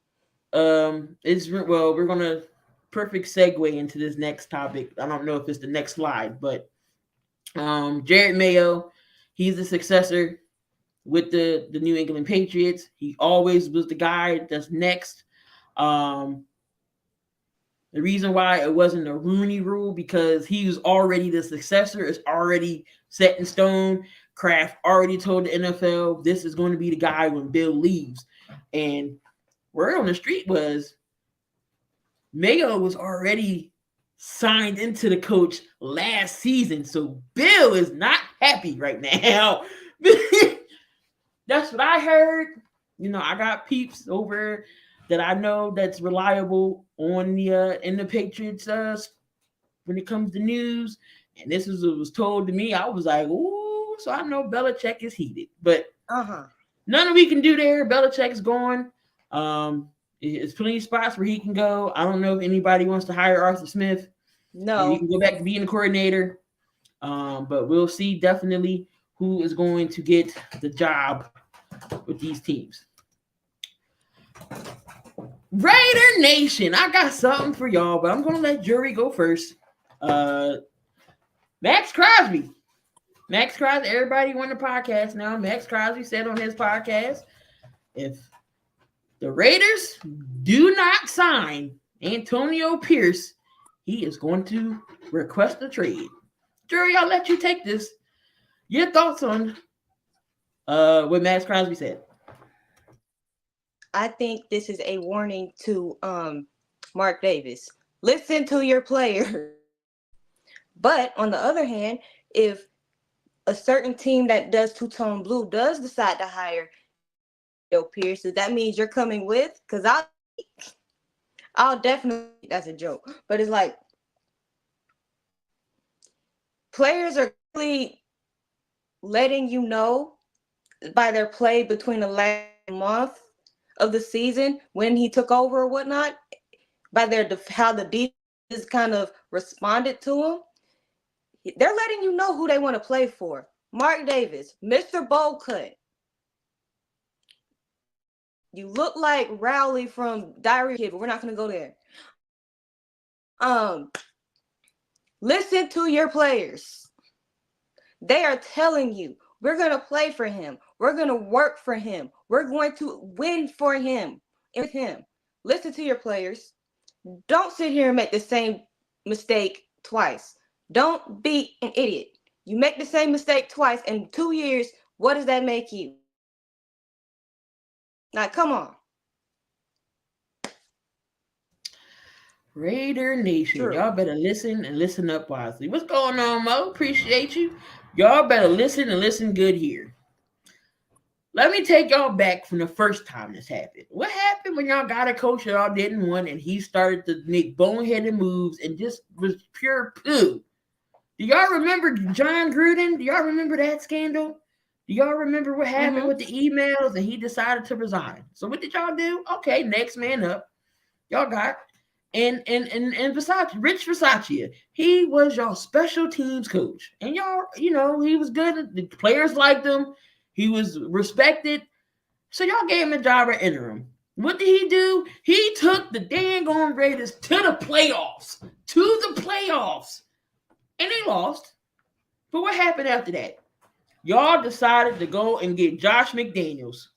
We're gonna perfect segue into this next topic. I don't know if it's the next slide, but Jared Mayo, he's the successor with the New England Patriots. He always was the guy that's next. The reason why it wasn't a Rooney Rule, because he was already the successor. It's already set in stone. Kraft already told the NFL this is going to be the guy when Bill leaves. And word on the street was Mayo was already signed into the coach last season. So Bill is not happy right now. That's what I heard. I got peeps over that I know that's reliable on the in the Patriots when it comes to news. And this was told to me. I was like, ooh, so I know Belichick is heated. But nothing we can do there. Belichick's gone. There's plenty of spots where he can go. I don't know if anybody wants to hire Arthur Smith. No. He can go back to being a coordinator. But we'll see definitely who is going to get the job with these teams. Raider Nation, I got something for y'all, but I'm going to let Jury go first. Maxx Crosby. Maxx Crosby, everybody on the podcast now. Maxx Crosby said on his podcast, if the Raiders do not sign Antonio Pierce, he is going to request a trade. Jury, I'll let you take this. Your thoughts on what Maxx Crosby said? I think this is a warning to Mark Davis. Listen to your player. But on the other hand, if a certain team that does two-tone blue does decide to hire Pierce, so that means you're coming with? Because I'll definitely, that's a joke. But it's like, players are really letting you know by their play between the last month of the season when he took over or whatnot, by how the defense kind of responded to him. They're letting you know who they want to play for. Mark Davis, Mr. Bowl Cut. You look like Rowley from Diary Kid, but we're not going to go there. Listen to your players. They are telling you, we're going to play for him. We're going to work for him. We're going to win for him. With him. Listen to your players. Don't sit here and make the same mistake twice. Don't be an idiot. You make the same mistake twice in 2 years. What does that make you? Now, come on. Raider Nation, True. Y'all better listen and listen up wisely. What's going on, Mo? Appreciate you. Y'all better listen and listen good here. Let me take y'all back from the first time this happened. What happened when y'all got a coach that y'all didn't want and he started to make boneheaded moves and just was pure poo? Do y'all remember John Gruden? Do y'all remember that scandal? Do y'all remember what happened with the emails and he decided to resign? So what did y'all do? Okay, next man up. Y'all got And Versace, Rich Versace, he was y'all special teams coach. And y'all, he was good. The players liked him. He was respected. So y'all gave him a job at interim. What did he do? He took the dang on Raiders to the playoffs. And they lost. But what happened after that? Y'all decided to go and get Josh McDaniels.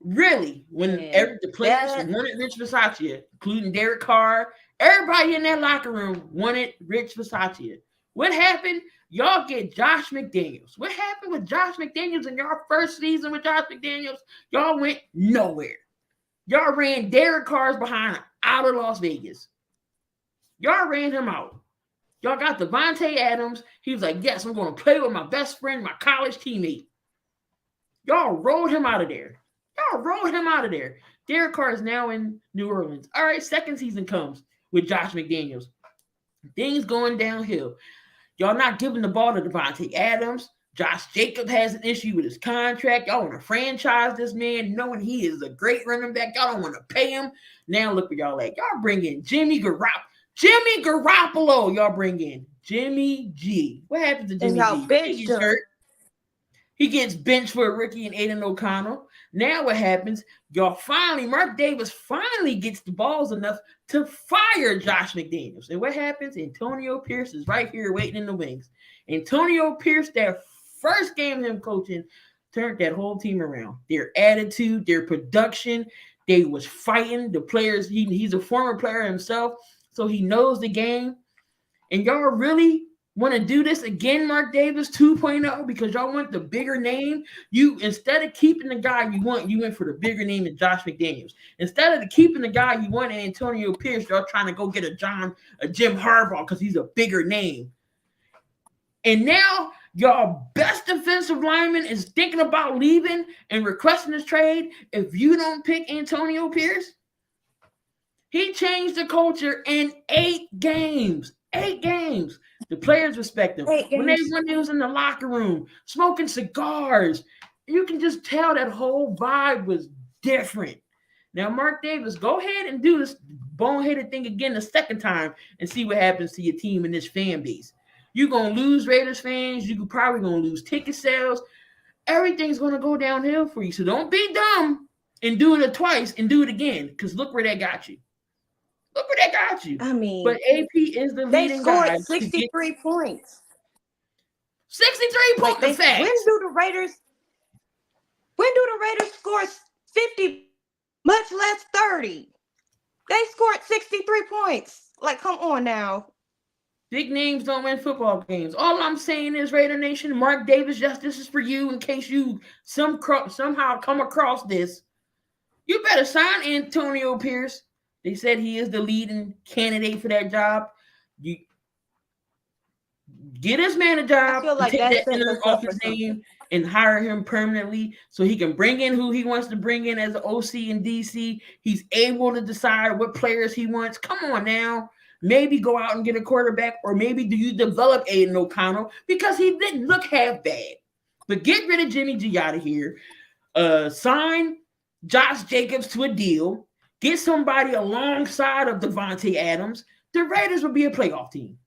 Really, when the players wanted Rich Versace, including Derek Carr, everybody in that locker room wanted Rich Versace. What happened? Y'all get Josh McDaniels. What happened with Josh McDaniels in your first season with Josh McDaniels? Y'all went nowhere. Y'all ran Derek Carr's behind out of Las Vegas. Y'all ran him out. Y'all got Devontae Adams. He was like, yes, I'm going to play with my best friend, my college teammate. Y'all rolled him out of there. Derek Carr is now in New Orleans. All right, second season comes with Josh McDaniels. Things going downhill. Y'all not giving the ball to Devontae Adams. Josh Jacobs has an issue with his contract. Y'all want to franchise this man knowing he is a great running back. Y'all don't want to pay him. Now look what y'all like. Y'all bring in Jimmy Garoppolo. Y'all bring in Jimmy G. What happens to Jimmy G? He gets hurt. He gets benched for a rookie and Aiden O'Connell. Now what happens? Mark Davis finally gets the balls enough to fire Josh McDaniels. And what happens? Antonio Pierce is right here waiting in the wings. Antonio Pierce, that first game him coaching, turned that whole team around. Their attitude, their production, they was fighting. The players, he's a former player himself, so he knows the game. And y'all really want to do this again, Mark Davis 2.0, because y'all want the bigger name. You, instead of keeping the guy you went for the bigger name of Josh McDaniels. Instead of keeping the guy you want, Antonio Pierce, y'all trying to go get a Jim Harbaugh because he's a bigger name. And now y'all best defensive lineman is thinking about leaving and requesting this trade if you don't pick Antonio Pierce. He changed the culture in 8 games. 8 games. The players respect him. When they was in the locker room smoking cigars, you can just tell that whole vibe was different. Now, Mark Davis, go ahead and do this boneheaded thing again the second time and see what happens to your team and this fan base. You're going to lose Raiders fans. You're probably going to lose ticket sales. Everything's going to go downhill for you. So don't be dumb and do it twice and do it again, because look where that got you. I mean, but AP is the leading guy. They scored 63 points. 63 points. When do the Raiders score 50, much less 30? They scored 63 points. Like, come on now. Big names don't win football games. All I'm saying is, Raider Nation, Mark Davis, this is for you in case you somehow come across this. You better sign Antonio Pierce. They said he is the leading candidate for that job. You get this man a job, I feel like take that off his name, and hire him permanently so he can bring in who he wants to bring in as an OC in DC. He's able to decide what players he wants. Come on now. Maybe go out and get a quarterback, or maybe do you develop Aiden O'Connell because he didn't look half bad. But get rid of Jimmy G out of here. Sign Josh Jacobs to a deal. Get somebody alongside of Devontae Adams. The Raiders will be a playoff team.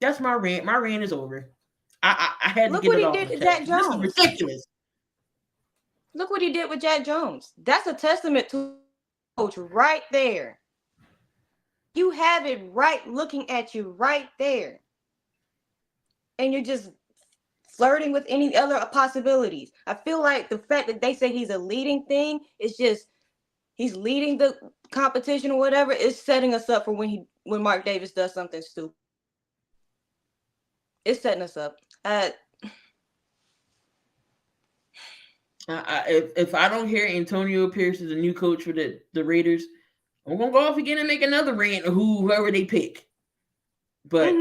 That's my rant. My rant is over. I had to get it off. Look what he did to Jack Jones. This is ridiculous. Look what he did with Jack Jones. That's a testament to coach right there. You have it right looking at you right there. And you're just flirting with any other possibilities. I feel like the fact that they say he's a leading thing is just he's leading the competition or whatever. It's setting us up for when Mark Davis does something stupid. It's setting us up. If I don't hear Antonio Pierce is a new coach for the Raiders, I'm gonna go off again and make another rant of whoever they pick. But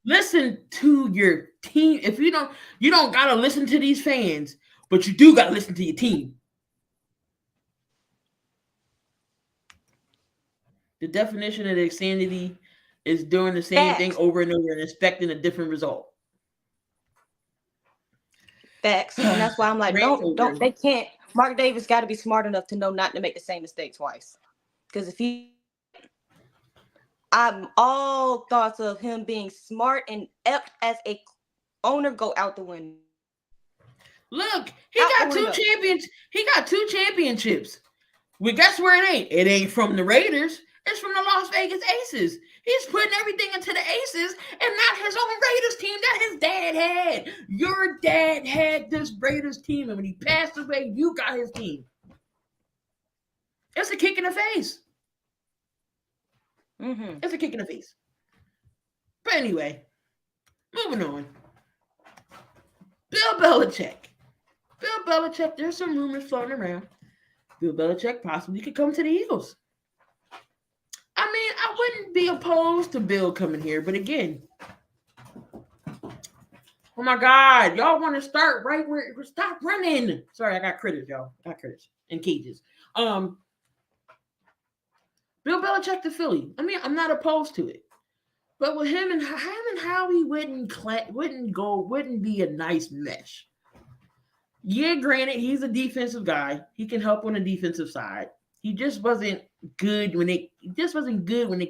listen to your team. If you don't gotta listen to these fans, but you do gotta listen to your team. The definition of insanity is doing the same thing over and over and expecting a different result. Facts. And that's why I'm like, don't they can't. Mark Davis got to be smart enough to know not to make the same mistake twice. Because I'm all thoughts of him being smart and apt as a owner go out the window. Look, he got two championships. Well, guess where it ain't? It ain't from the Raiders. It's from the Las Vegas Aces. He's putting everything into the Aces and not his own Raiders team that his dad had. Your dad had this Raiders team, and when he passed away, you got his team. It's a kick in the face. Mm-hmm. It's a kick in the face. But anyway, moving on. Bill Belichick. There's some rumors floating around. Bill Belichick possibly could come to the Eagles. I mean, I wouldn't be opposed to Bill coming here, but again, oh my God, y'all want to start right where stop running. Sorry, I got critters, y'all. I got critters in cages. Bill Belichick to Philly. I mean, I'm not opposed to it, but with him and Howie wouldn't be a nice mesh. Yeah, granted, he's a defensive guy. He can help on the defensive side. He just wasn't good when it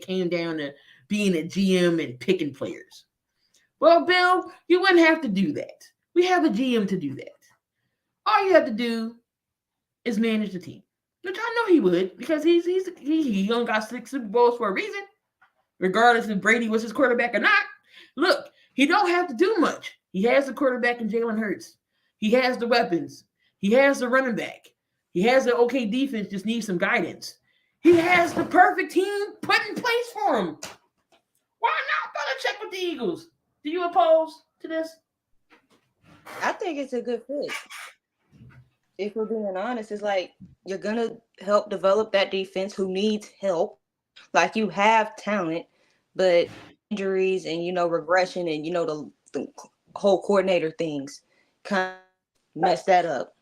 came down to being a GM and picking players. Well, Bill, you wouldn't have to do that. We have a GM to do that. All you have to do is manage the team, which I know he would, because he only got 6 Super Bowls for a reason, regardless if Brady was his quarterback or not. Look, he don't have to do much. He has the quarterback in Jalen Hurts. He has the weapons. He has the running back. He has an okay defense, just needs some guidance. He has the perfect team put in place for him. Why not Belichick with the Eagles? Do you oppose to this? I think it's a good fit. If we're being honest, it's like you're going to help develop that defense who needs help. Like, you have talent, but injuries and, regression and, the whole coordinator things kind of mess that up.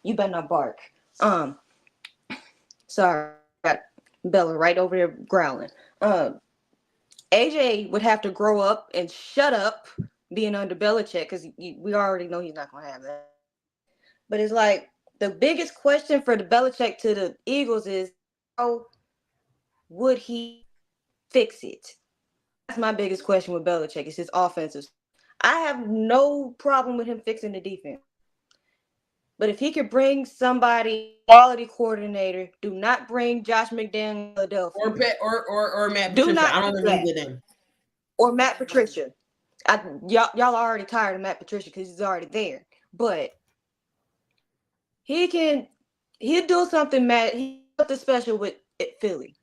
You better not bark. Sorry, got Bella right over there growling. AJ would have to grow up and shut up being under Belichick, because we already know he's not going to have that. But it's like the biggest question for the Belichick to the Eagles is, how would he fix it? That's my biggest question with Belichick. It's his offensive. I have no problem with him fixing the defense. But if he could bring somebody, quality coordinator, do not bring Josh McDaniels, Philadelphia. Or Matt Do Patricia. not I don't do know that. either of them. Or Matt Patricia. Y'all are already tired of Matt Patricia because he's already there. But he'll do something, Matt. He's something special with Philly.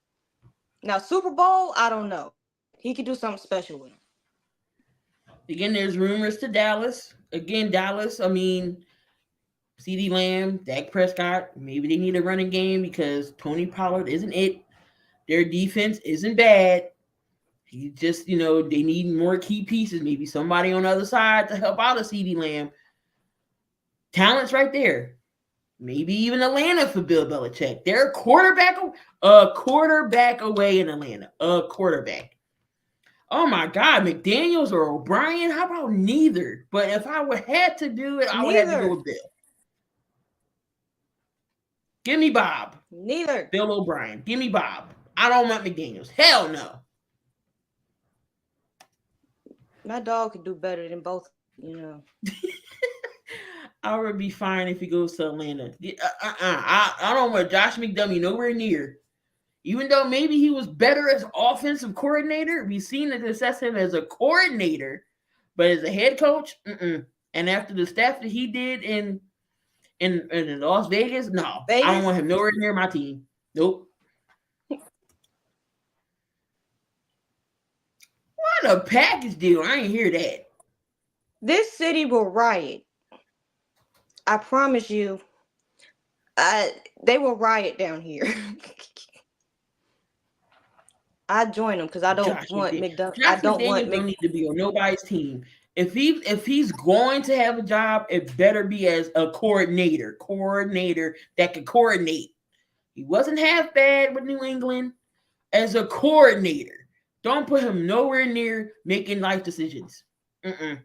Now, Super Bowl, I don't know. He could do something special with him. Again, there's rumors to Dallas. Dallas, I mean, CeeDee Lamb, Dak Prescott, maybe they need a running game because Tony Pollard isn't it. Their defense isn't bad. He just, they need more key pieces. Maybe somebody on the other side to help out a CeeDee Lamb. Talent's right there. Maybe even Atlanta for Bill Belichick. They're a quarterback away in Atlanta. A quarterback. Oh my God, McDaniels or O'Brien? How about neither? But if I had to do it, I would have to go with Bill. Give me Bob. Neither. Bill O'Brien. Give me Bob. I don't want McDaniels. Hell no. My dog could do better than both, I would be fine if he goes to Atlanta. I don't want Josh McDummy nowhere near. Even though maybe he was better as offensive coordinator, we've seen that assess him as a coordinator, but as a head coach, And after the stuff that he did in Las Vegas, no, I don't want him nowhere near my team. Nope. What a package deal! I ain't hear that. This city will riot. I promise you. They will riot down here. I join them because I don't want McDuffie. I don't need to be on nobody's team. If he's going to have a job, it better be as a coordinator that can coordinate. He wasn't half bad with New England as a coordinator. Don't put him nowhere near making life decisions. I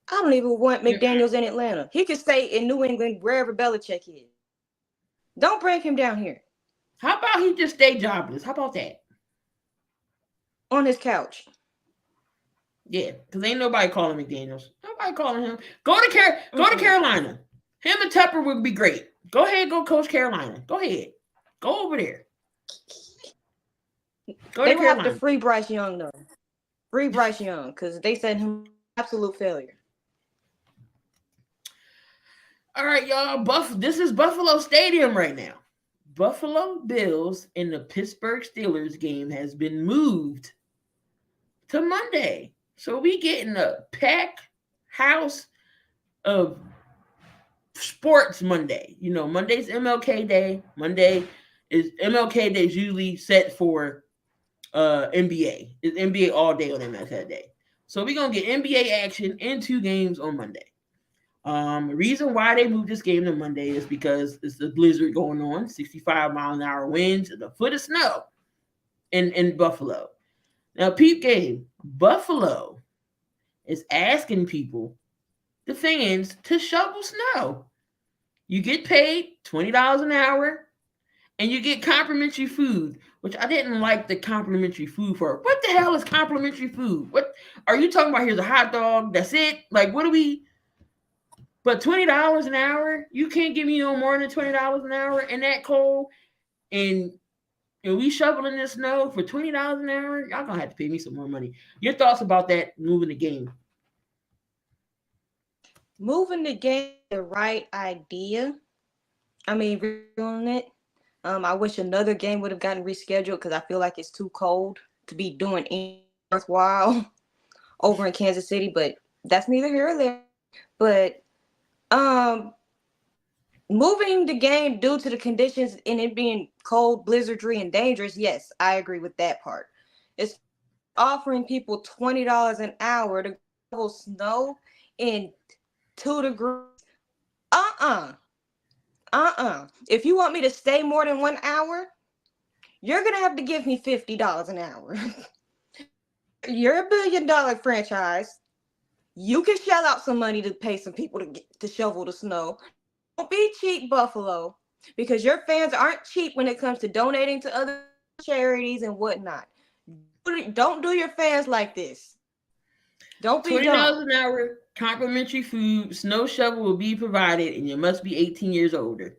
don't even want McDaniels in Atlanta. He could stay in New England, wherever Belichick is. Don't bring him down here. How about he just stay jobless? How about that? On his couch. Yeah, because ain't nobody calling McDaniels. Nobody calling him. Go to Carolina. Him and Tepper would be great. Go ahead, go coach Carolina. Go ahead. Go over there. Go They to will have to Carolina. free Bryce Young, though. Free Bryce Young, because they said him absolute failure. All right, y'all. This is Buffalo Stadium right now. Buffalo Bills and the Pittsburgh Steelers game has been moved to Monday. So we getting a packed house of sports Monday. You know, Monday's MLK Day. MLK Day is usually set for NBA. It's NBA all day on MLK Day. So we're going to get NBA action in 2 games on Monday. The reason why they moved this game to Monday is because it's a blizzard going on, 65-mile-an-hour winds, and a foot of snow in Buffalo. Now, peep game, Buffalo is asking people, the fans, to shovel snow. You get paid $20 an hour, and you get complimentary food, which I didn't like the complimentary food for. What the hell is complimentary food? What are you talking about? Here's a hot dog. That's it? Like, what do we... But $20 an hour, you can't give me no more than $20 an hour in that cold. And we shoveling this snow for $20 an hour. Y'all gonna have to pay me some more money. Your thoughts about that moving the game? Moving the game, the right idea. I mean, redoing it. I wish another game would have gotten rescheduled because I feel like it's too cold to be doing anything worthwhile over in Kansas City. But that's neither here or there. But moving the game due to the conditions and it being cold, blizzardry, and dangerous, yes, I agree with that part. It's offering people $20 an hour to go snow in 2 degrees. If you want me to stay more than 1 hour, you're gonna have to give me $50 an hour. You're $1 billion franchise. You can shell out some money to pay some people to shovel the snow. Don't be cheap, Buffalo, because your fans aren't cheap when it comes to donating to other charities and whatnot. Don't do your fans like this. Don't be $20 dumb. an hour, complimentary food, snow shovel will be provided, and you must be 18 years older.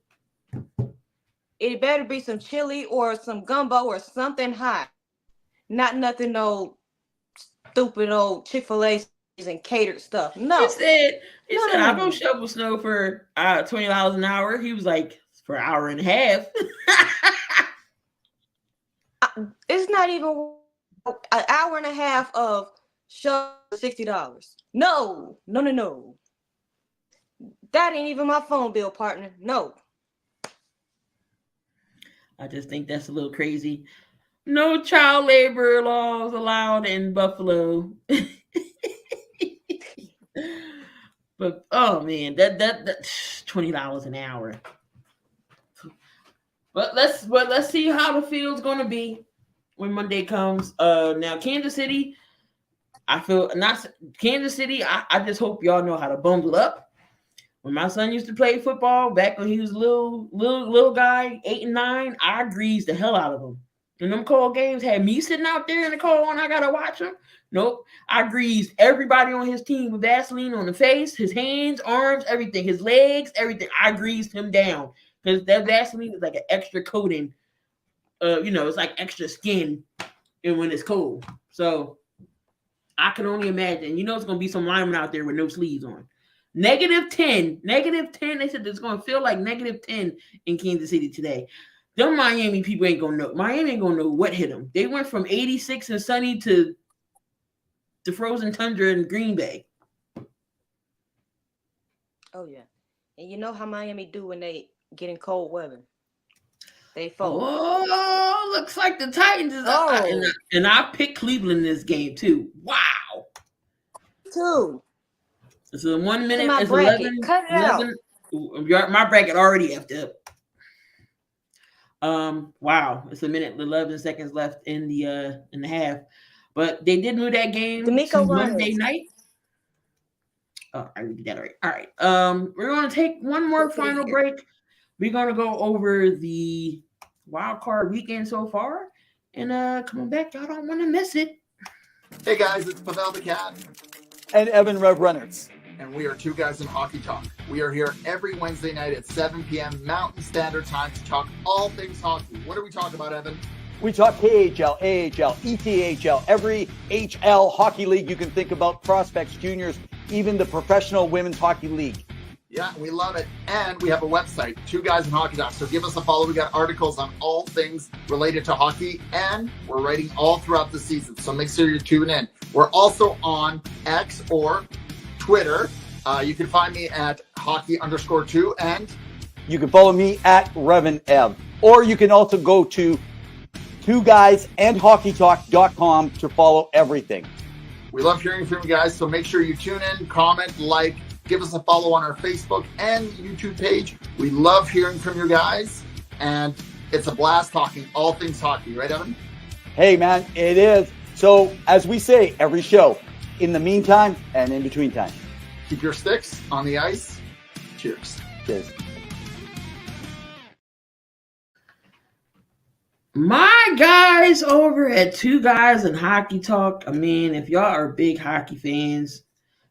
It better be some chili or some gumbo or something hot. Not nothing no stupid old Chick-fil-A and catered stuff. No. He said, I'll go shovel snow for $20 an hour. He was like, for an hour and a half. It's not even an hour and a half of show $60. No. That ain't even my phone bill, partner. No. I just think that's a little crazy. No child labor laws allowed in Buffalo. But oh man, that $20 an hour. But let's see how the field's gonna be when Monday comes. Now Kansas City, I just hope y'all know how to bundle up. When my son used to play football back when he was a little guy, 8 and 9, I greased the hell out of him. And them cold games had me sitting out there in the cold and I gotta watch them. Nope. I greased everybody on his team with Vaseline on the face, his hands, arms, everything, his legs, everything. I greased him down because that Vaseline is like an extra coating. It's like extra skin when it's cold. So I can only imagine. It's gonna be some linemen out there with no sleeves on. -10. They said it's gonna feel like -10 in Kansas City today. Them Miami people ain't gonna know. Miami ain't gonna know what hit them. They went from 86 and sunny to the frozen tundra in Green Bay. Oh yeah, and you know how Miami do when they get in cold weather. They fold. Oh, looks like the Titans is up. And I picked Cleveland in this game too. Wow. Two. It's a 1 minute. My it's bracket. 11. Cut it 11 my bracket already effed up. Wow, it's 1 minute, 11 seconds left in the half, but they did move that game to Monday night. Oh, I did that already. All right. We're going to take one more final break. We're going to go over the Wildcard weekend so far. And coming back, y'all don't want to miss it. Hey guys, it's Pavel the Cat. And Evan Rev Reynolds. And we are Two Guys in Hockey Talk. We are here every Wednesday night at 7 p.m. Mountain Standard Time to talk all things hockey. What are we talking about, Evan? We talk KHL, AHL, ETHL, every HL hockey league you can think about, prospects, juniors, even the professional women's hockey league. Yeah, we love it. And we have a website, Two Guys in Hockey Talk. So give us a follow. We got articles on all things related to hockey, and we're writing all throughout the season. So make sure you tune in. We're also on X or Twitter. You can find me at hockey_2, and you can follow me at RevanEv. Or you can also go to twoguysandhockeytalk.com to follow everything. We love hearing from you guys, so make sure you tune in, comment, like, give us a follow on our Facebook and YouTube page. We love hearing from you guys, and it's a blast talking all things hockey, right, Evan? Hey, man, it is. So, as we say every show, in the meantime and in between time, keep your sticks on the ice. Cheers. Cheers. My guys over at Two Guys in Hockey Talk. I mean, if y'all are big hockey fans,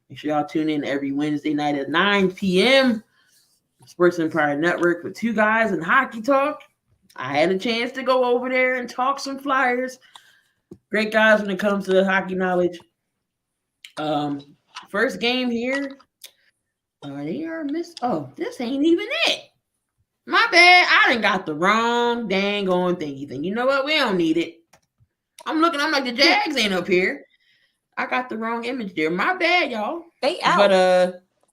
make sure y'all tune in every Wednesday night at 9 p.m. Sports Empire Network with Two Guys in Hockey Talk. I had a chance to go over there and talk some Flyers. Great guys when it comes to hockey knowledge. First game here. They are missed. Oh, this ain't even it. My bad. I done got the wrong dang on thingy thing. You know what? We don't need it. I'm like, the Jags ain't up here. I got the wrong image there. My bad, y'all. They out.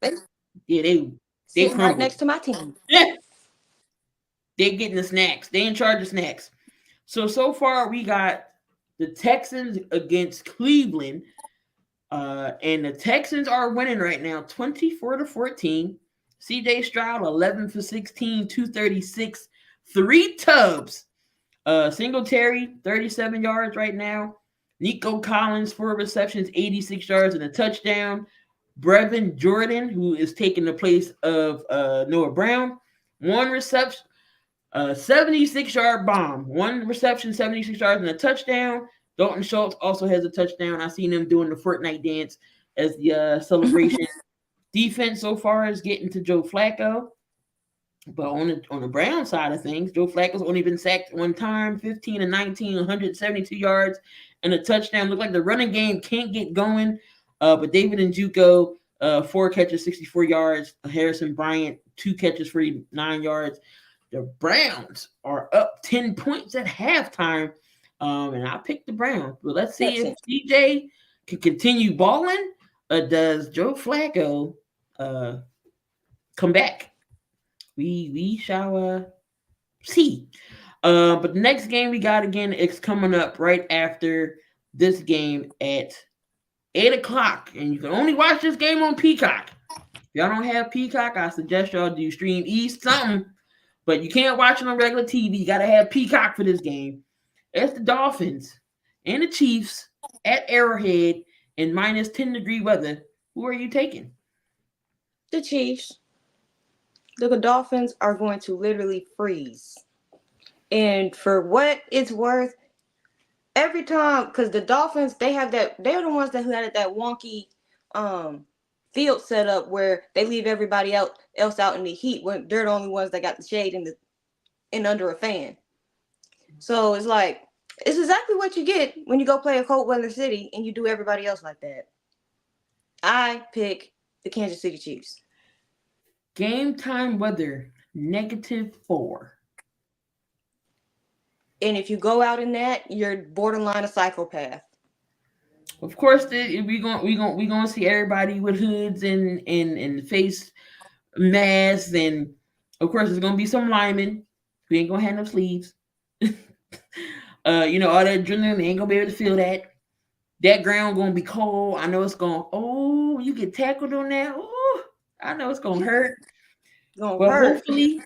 But they sitting right next to my team. Yeah. They're getting the snacks. They in charge of snacks. So far we got the Texans against Cleveland. And the Texans are winning right now 24-14. CJ Stroud 11 for 16, 236, 3 tubs. Singletary 37 yards right now. Nico Collins 4 receptions, 86 yards and a touchdown. Brevin Jordan, who is taking the place of Noah Brown, 1 reception, 76-yard bomb. 1 reception, 76 yards and a touchdown. Dalton Schultz also has a touchdown. I seen him doing the Fortnite dance as the celebration. Defense so far is getting to Joe Flacco. But on the Brown side of things, Joe Flacco's only been sacked 1 time, 15-19, 172 yards, and a touchdown. Look like the running game can't get going. But David Njoku, 4 catches, 64 yards. Harrison Bryant, 2 catches, 49 yards. The Browns are up 10 points at halftime. And I picked the Browns. But let's see if DJ can continue balling. Does Joe Flacco come back? We shall see. But the next game we got again, it's coming up right after this game at 8 o'clock. And you can only watch this game on Peacock. If y'all don't have Peacock, I suggest y'all do Stream East something. But you can't watch it on regular TV. You got to have Peacock for this game. It's the Dolphins and the Chiefs at Arrowhead in minus 10-degree weather. Who are you taking? The Chiefs. The Dolphins are going to literally freeze. And for what it's worth, every time, because the Dolphins, they're the ones that had that wonky field set up where they leave everybody else out in the heat when they're the only ones that got the shade and under a fan. So it's like, it's exactly what you get when you go play a cold weather city and you do everybody else like that. I pick the Kansas City Chiefs. Game time weather, -4. And if you go out in that, you're borderline a psychopath. Of course, we gonna see everybody with hoods and face masks, and of course, there's gonna be some linemen who ain't gonna have no sleeves. All that adrenaline, they ain't gonna be able to feel that. That ground gonna be cold. I know it's gonna. Oh, you get tackled on that. Oh, I know it's gonna hurt. Hopefully,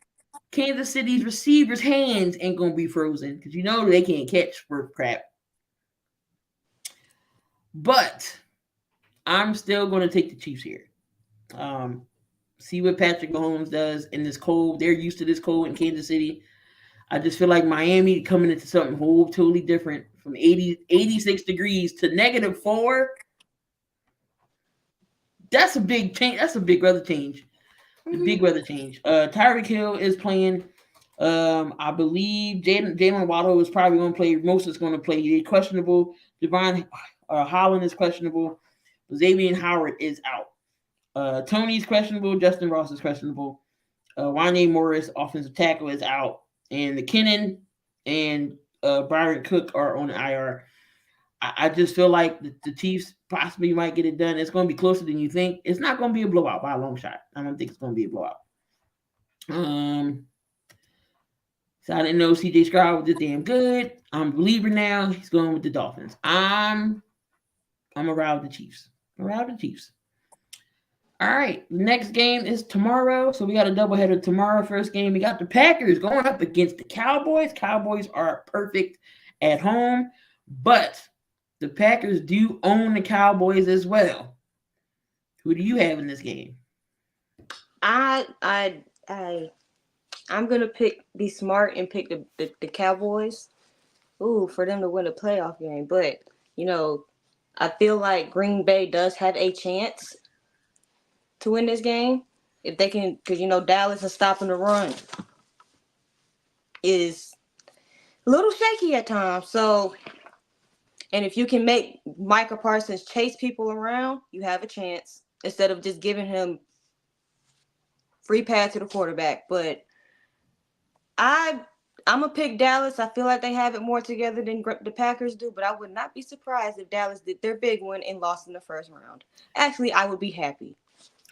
Kansas City's receivers' hands ain't gonna be frozen because they can't catch for crap. But I'm still gonna take the Chiefs here. See what Patrick Mahomes does in this cold. They're used to this cold in Kansas City. I just feel like Miami coming into something totally different from 86 degrees to -4. That's a big change. That's a big weather change. Big weather change. Tyreek Hill is playing. I believe Jalen Waddle is probably going to play. Most is going to play. He's questionable. Devon Holland is questionable. Xavier Howard is out. Tony's questionable. Justin Ross is questionable. Wanye Morris, offensive tackle, is out. And McKinnon and Byron Cook are on the IR. I just feel like the Chiefs possibly might get it done. It's going to be closer than you think. It's not going to be a blowout by a long shot. I don't think it's going to be a blowout. So I didn't know CJ Stroud was damn good. I'm a believer now. He's going with the Dolphins. I'm around the Chiefs. All right. Next game is tomorrow. So we got a doubleheader tomorrow. First game, we got the Packers going up against the Cowboys. Cowboys are perfect at home, but the Packers do own the Cowboys as well. Who do you have in this game? I'm gonna be smart and pick the Cowboys. For them to win a playoff game. But I feel like Green Bay does have a chance to win this game if they can, because Dallas is stopping the run is a little shaky at times. So, and if you can make Micah Parsons chase people around, you have a chance instead of just giving him free pass to the quarterback. But I'm going to pick Dallas. I feel like they have it more together than the Packers do, but I would not be surprised if Dallas did their big one and lost in the first round. Actually, I would be happy.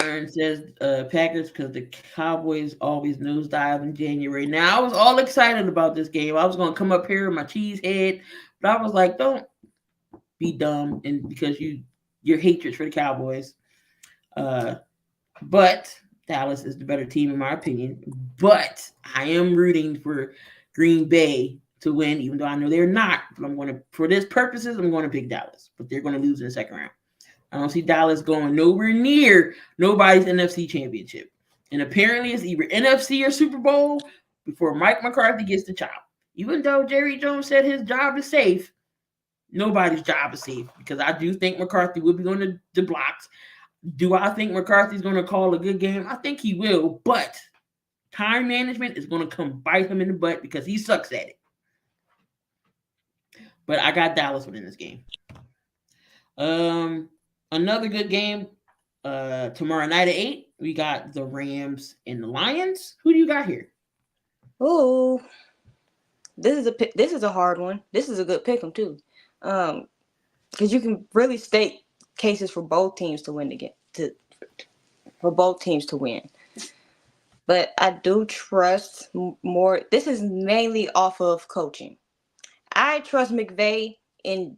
Aaron says Packers because the Cowboys always nosedive in January. Now, I was all excited about this game. I was going to come up here with my cheese head, but I was like, don't be dumb and because your hatred for the Cowboys. But Dallas is the better team in my opinion. But I am rooting for Green Bay to win, even though I know they're not. But for this purposes, I'm going to pick Dallas. But they're going to lose in the second round. I don't see Dallas going nowhere near nobody's NFC championship. And apparently it's either NFC or Super Bowl before Mike McCarthy gets the chop. Even though Jerry Jones said his job is safe, nobody's job is safe because I do think McCarthy will be on the blocks. Do I think McCarthy's going to call a good game? I think he will, but time management is going to come bite him in the butt because he sucks at it. But I got Dallas winning this game. Another good game tomorrow night at 8. We got the Rams and the Lions. Who do you got here? Oh, this is a hard one. This is a good pick 'em too, because you can really state cases for both teams to win the game, for both teams to win. But I do trust more. This is mainly off of coaching. I trust McVay in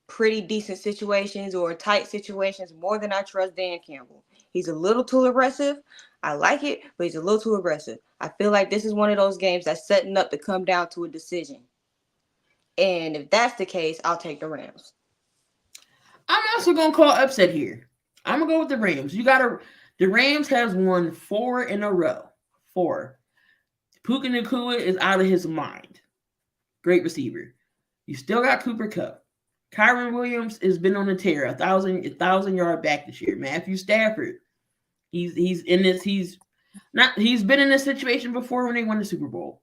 pretty decent situations or tight situations more than I trust Dan Campbell. He's a little too aggressive. I like it, but he's a little too aggressive. I feel like this is one of those games that's setting up to come down to a decision. And if that's the case, I'll take the Rams. I'm also going to call upset here. I'm going to go with the Rams. The Rams has won 4 in a row. 4. Puka Nacua is out of his mind. Great receiver. You still got Cooper Kupp. Kyron Williams has been on a tear, 1,000-yard back this year. Matthew Stafford, he's been in this situation before when they won the Super Bowl.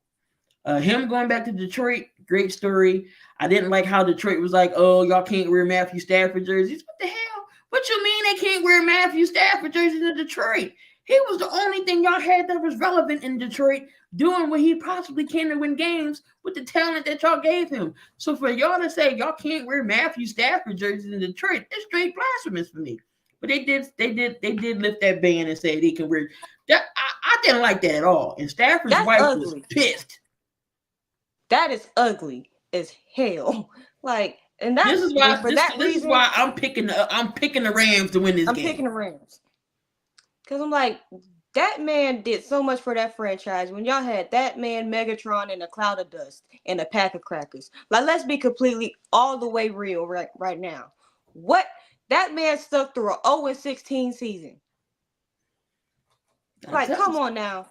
Him going back to Detroit, great story. I didn't like how Detroit was like, oh, y'all can't wear Matthew Stafford jerseys. What the hell? What you mean they can't wear Matthew Stafford jerseys in Detroit? He was the only thing y'all had that was relevant in Detroit, doing what he possibly can to win games with the talent that y'all gave him. So for y'all to say y'all can't wear Matthew Stafford jerseys in Detroit, it's straight blasphemous for me. But they did lift that ban and say they can wear that. I didn't like that at all. And Stafford's wife was pissed. That is ugly as hell. Like, and that's this is why I'm picking the Rams to win this game. I'm picking the Rams. Because I'm like, that man did so much for that franchise when y'all had that man, Megatron, and a cloud of dust and a pack of crackers. Like, let's be completely all the way real right now. What? That man stuck through an 0-16 season. Like, come on now.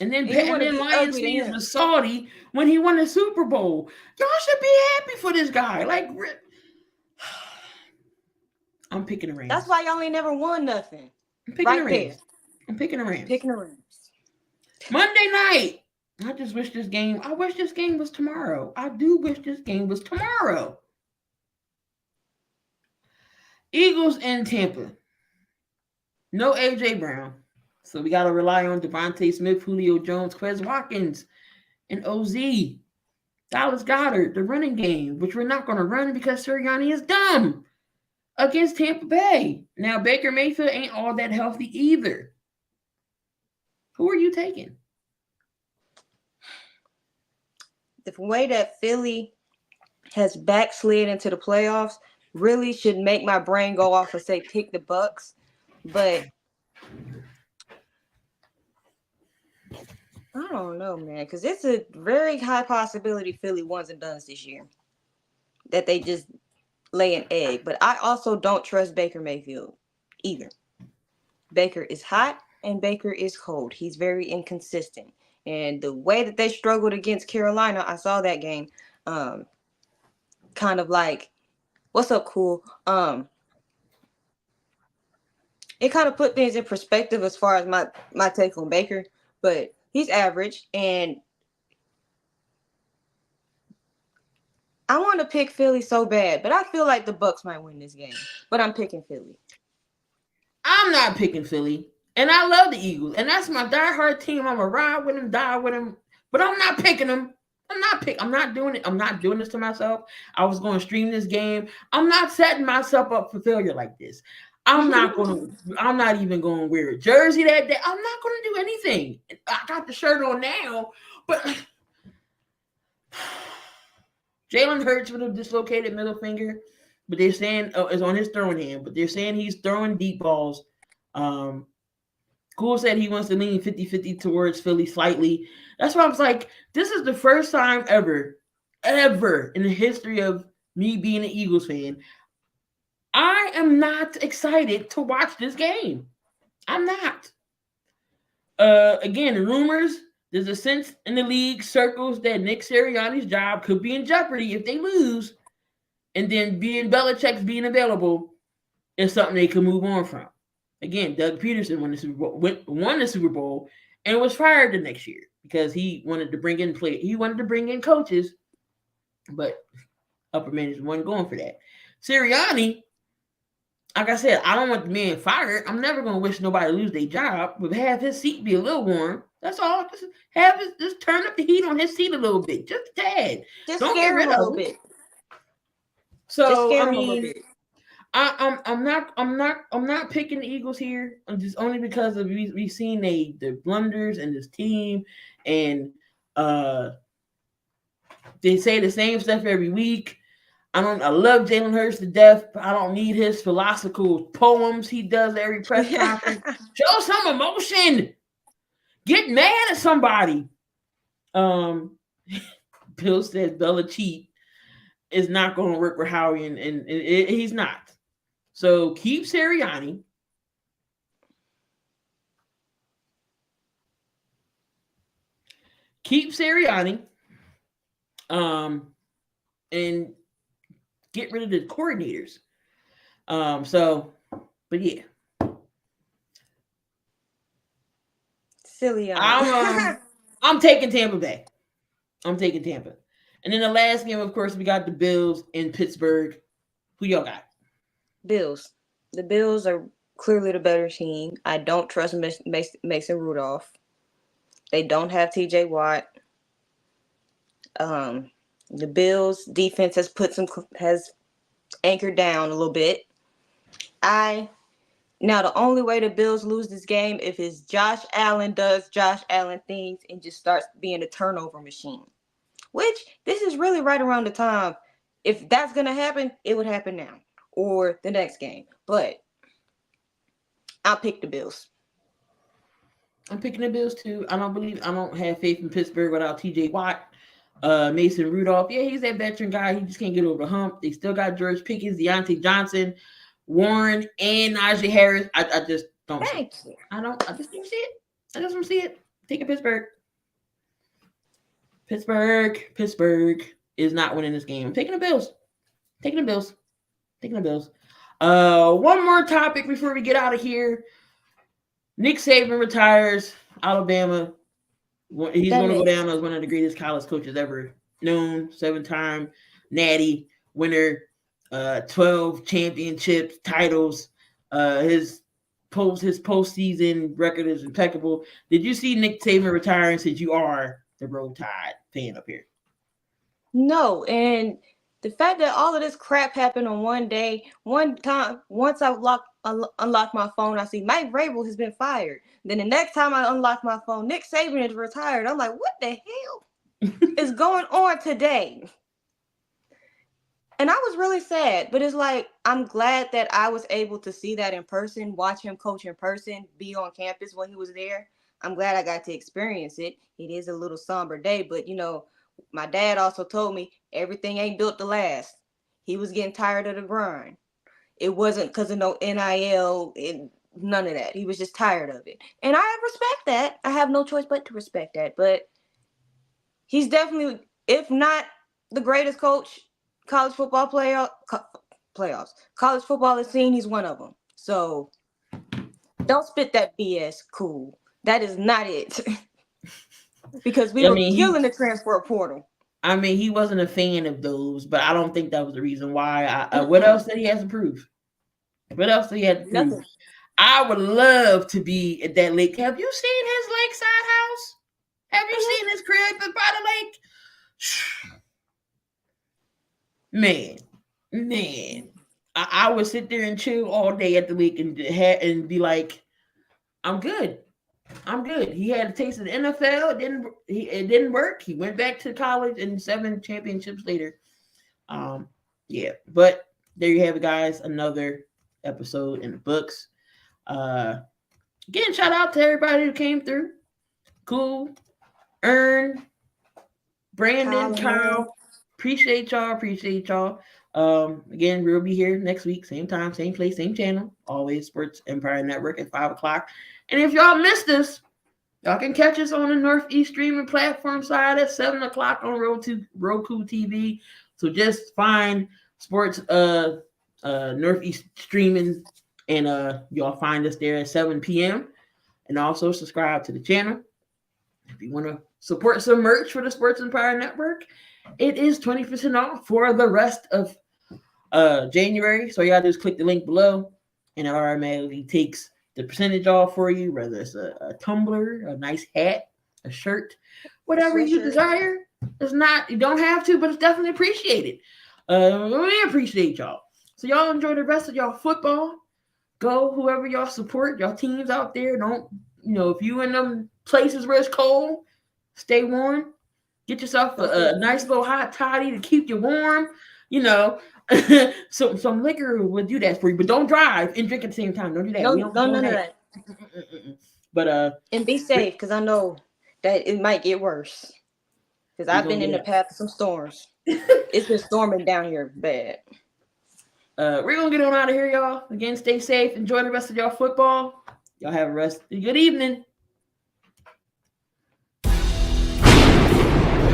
And then You wanna be Lions ugly to fans him. was salty when he won the Super Bowl. Y'all should be happy for this guy. Like, I'm picking the Rams. That's why y'all ain't never won nothing. I'm picking Right the Rams. there. I'm picking the Rams. Picking the Rams. Monday night. I wish this game was tomorrow. I do wish this game was tomorrow. Eagles and Tampa. No AJ Brown. So we got to rely on Devontae Smith, Julio Jones, Quez Watkins, and OZ. Dallas Goedert, the running game, which we're not going to run because Sirianni is dumb against Tampa Bay. Now, Baker Mayfield ain't all that healthy either. Who are you taking? The way that Philly has backslid into the playoffs really should make my brain go off and say pick the Bucks. But I don't know, man, because it's a very high possibility Philly ones and dones this year that they just lay an egg. But I also don't trust Baker Mayfield either. Baker is hot and Baker is cold. He's very inconsistent. And the way that they struggled against Carolina, I saw that game. Kind of like, what's up, cool? It kind of put things in perspective as far as my take on Baker, but he's average, and I want to pick Philly so bad, but I feel like the Bucks might win this game. But I'm picking Philly. I'm not picking Philly. And I love the Eagles. And that's my diehard team. I'm going to ride with them, die with them. But I'm not picking them. I'm not doing it. I'm not doing this to myself. I was going to stream this game. I'm not setting myself up for failure like this. I'm not even going to wear a jersey that day. I'm not going to do anything. I got the shirt on now, but Jalen Hurts with a dislocated middle finger, but they're saying it's on his throwing hand, but they're saying he's throwing deep balls. Cool said he wants to lean 50-50 towards Philly slightly. That's why I was like, this is the first time ever in the history of me being an Eagles fan, I am not excited to watch this game. I'm not. Again, the rumors, there's a sense in the league circles that Nick Sirianni's job could be in jeopardy if they lose, and then Belicheck's being available is something they can move on from. Again, Doug Peterson won the Super Bowl and was fired the next year because he wanted to bring in coaches, but upper management wasn't going for that. Sirianni, like I said, I don't want the man fired. I'm never going to wish nobody to lose their job, but have his seat be a little warm. That's all. Just turn up the heat on his seat a little bit, just a tad. Just don't scare get him rid a of little him. bit. So Just scare I him a little mean, bit. I'm not picking the Eagles here. I'm just only because of we've seen the blunders in this team, and they say the same stuff every week. I love Jalen Hurts to death, but I don't need his philosophical poems he does every press conference. Show some emotion. Get mad at somebody. Bill said Belichick is not going to work with Howie, and he's not. So keep Sirianni. And get rid of the coordinators. But yeah. Silly. I'm taking Tampa Bay. I'm taking Tampa. And then the last game, of course, we got the Bills in Pittsburgh. Who y'all got? Bills. The Bills are clearly the better team. I don't trust Mason Rudolph. They don't have TJ Watt. The Bills defense has anchored down a little bit. Now the only way the Bills lose this game if it's Josh Allen does Josh Allen things and just starts being a turnover machine. Which this is really right around the time. If that's gonna happen, it would happen now or the next game. But I'll pick the Bills. I'm picking the Bills too. I don't have faith in Pittsburgh without TJ Watt. Mason Rudolph. Yeah, he's that veteran guy. He just can't get over the hump. They still got George Pickens, Deontay Johnson, Warren, and Najee Harris. I just don't see it. I just don't see it. I just don't see it. Taking Pittsburgh. Pittsburgh is not winning this game. I'm taking the Bills. Taking the Bills. One more topic before we get out of here. Nick Saban retires. Alabama. He's going to go down as one of the greatest college coaches ever known. 7-time Natty winner. 12 championships, titles. His postseason record is impeccable. Did you see Nick Saban retiring since you are the Roll Tide fan up here? No, and the fact that all of this crap happened on one day, one time, once I unlock my phone, I see Mike Vrabel has been fired. Then the next time I unlock my phone, Nick Saban is retired. I'm like, what the hell is going on today? And I was really sad, but it's like, I'm glad that I was able to see that in person, watch him coach in person, be on campus when he was there. I'm glad I got to experience it. It is a little somber day, but my dad also told me everything ain't built to last. He was getting tired of the grind. It wasn't because of no NIL and none of that. He was just tired of it. And I respect that. I have no choice but to respect that. But he's definitely, if not the greatest coach college football playoffs. College football has seen, he's one of them. So don't spit that BS, cool. That is not it. Because we were killing the transfer portal. I mean, he wasn't a fan of those, but I don't think that was the reason why. What else did he have to prove? Nothing. I would love to be at that lake. Have you seen his lakeside house? Have you seen his crib by the lake? Man, I would sit there and chill all day at the lake and be like, I'm good. He had a taste of the NFL. It didn't work. He went back to college and 7 championships later. Yeah, but there you have it, guys. Another episode in the books. Again, shout out to everybody who came through. Cool, Ern, Brandon, Kyle. Appreciate y'all. Again, we'll be here next week, same time, same place, same channel. Always Sports Empire Network at 5:00. And if y'all missed us, y'all can catch us on the Northeast streaming platform side at 7:00 on Roku TV. So just find Sports Northeast streaming, and y'all find us there at 7 p.m. And also subscribe to the channel. If you want to support some merch for the Sports Empire Network, it is 20% off for the rest of January. So you gotta just click the link below, and it automatically takes the percentage off for you, whether it's a tumbler, a nice hat, a shirt, whatever you desire. It's not, you don't have to, but it's definitely appreciated. We appreciate y'all. So y'all enjoy the rest of y'all football. Go whoever y'all support, y'all teams out there. Don't, if you in them places where it's cold, stay warm. Get yourself a nice little hot toddy to keep you warm. So some liquor would do that for you, but don't drive and drink at the same time. Don't do that. Don't none of that. But and be safe, because I know that it might get worse. Because I've been in the path of some storms. It's been storming down here bad. We're gonna get on out of here, y'all. Again, stay safe. Enjoy the rest of y'all football. Y'all have a good evening.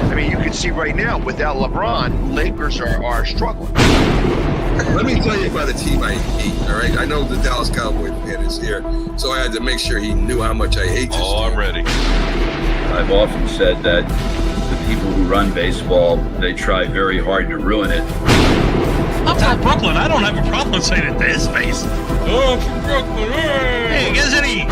I mean, you can see right now, without LeBron, Lakers are struggling. Let me tell you about a team I hate, all right? I know the Dallas Cowboys fan is here, so I had to make sure he knew how much I hate this team. I'm ready. I've often said that the people who run baseball, they try very hard to ruin it. I'm from Brooklyn. I don't have a problem saying it to his face. Oh, I'm from Brooklyn. Hey, you guys any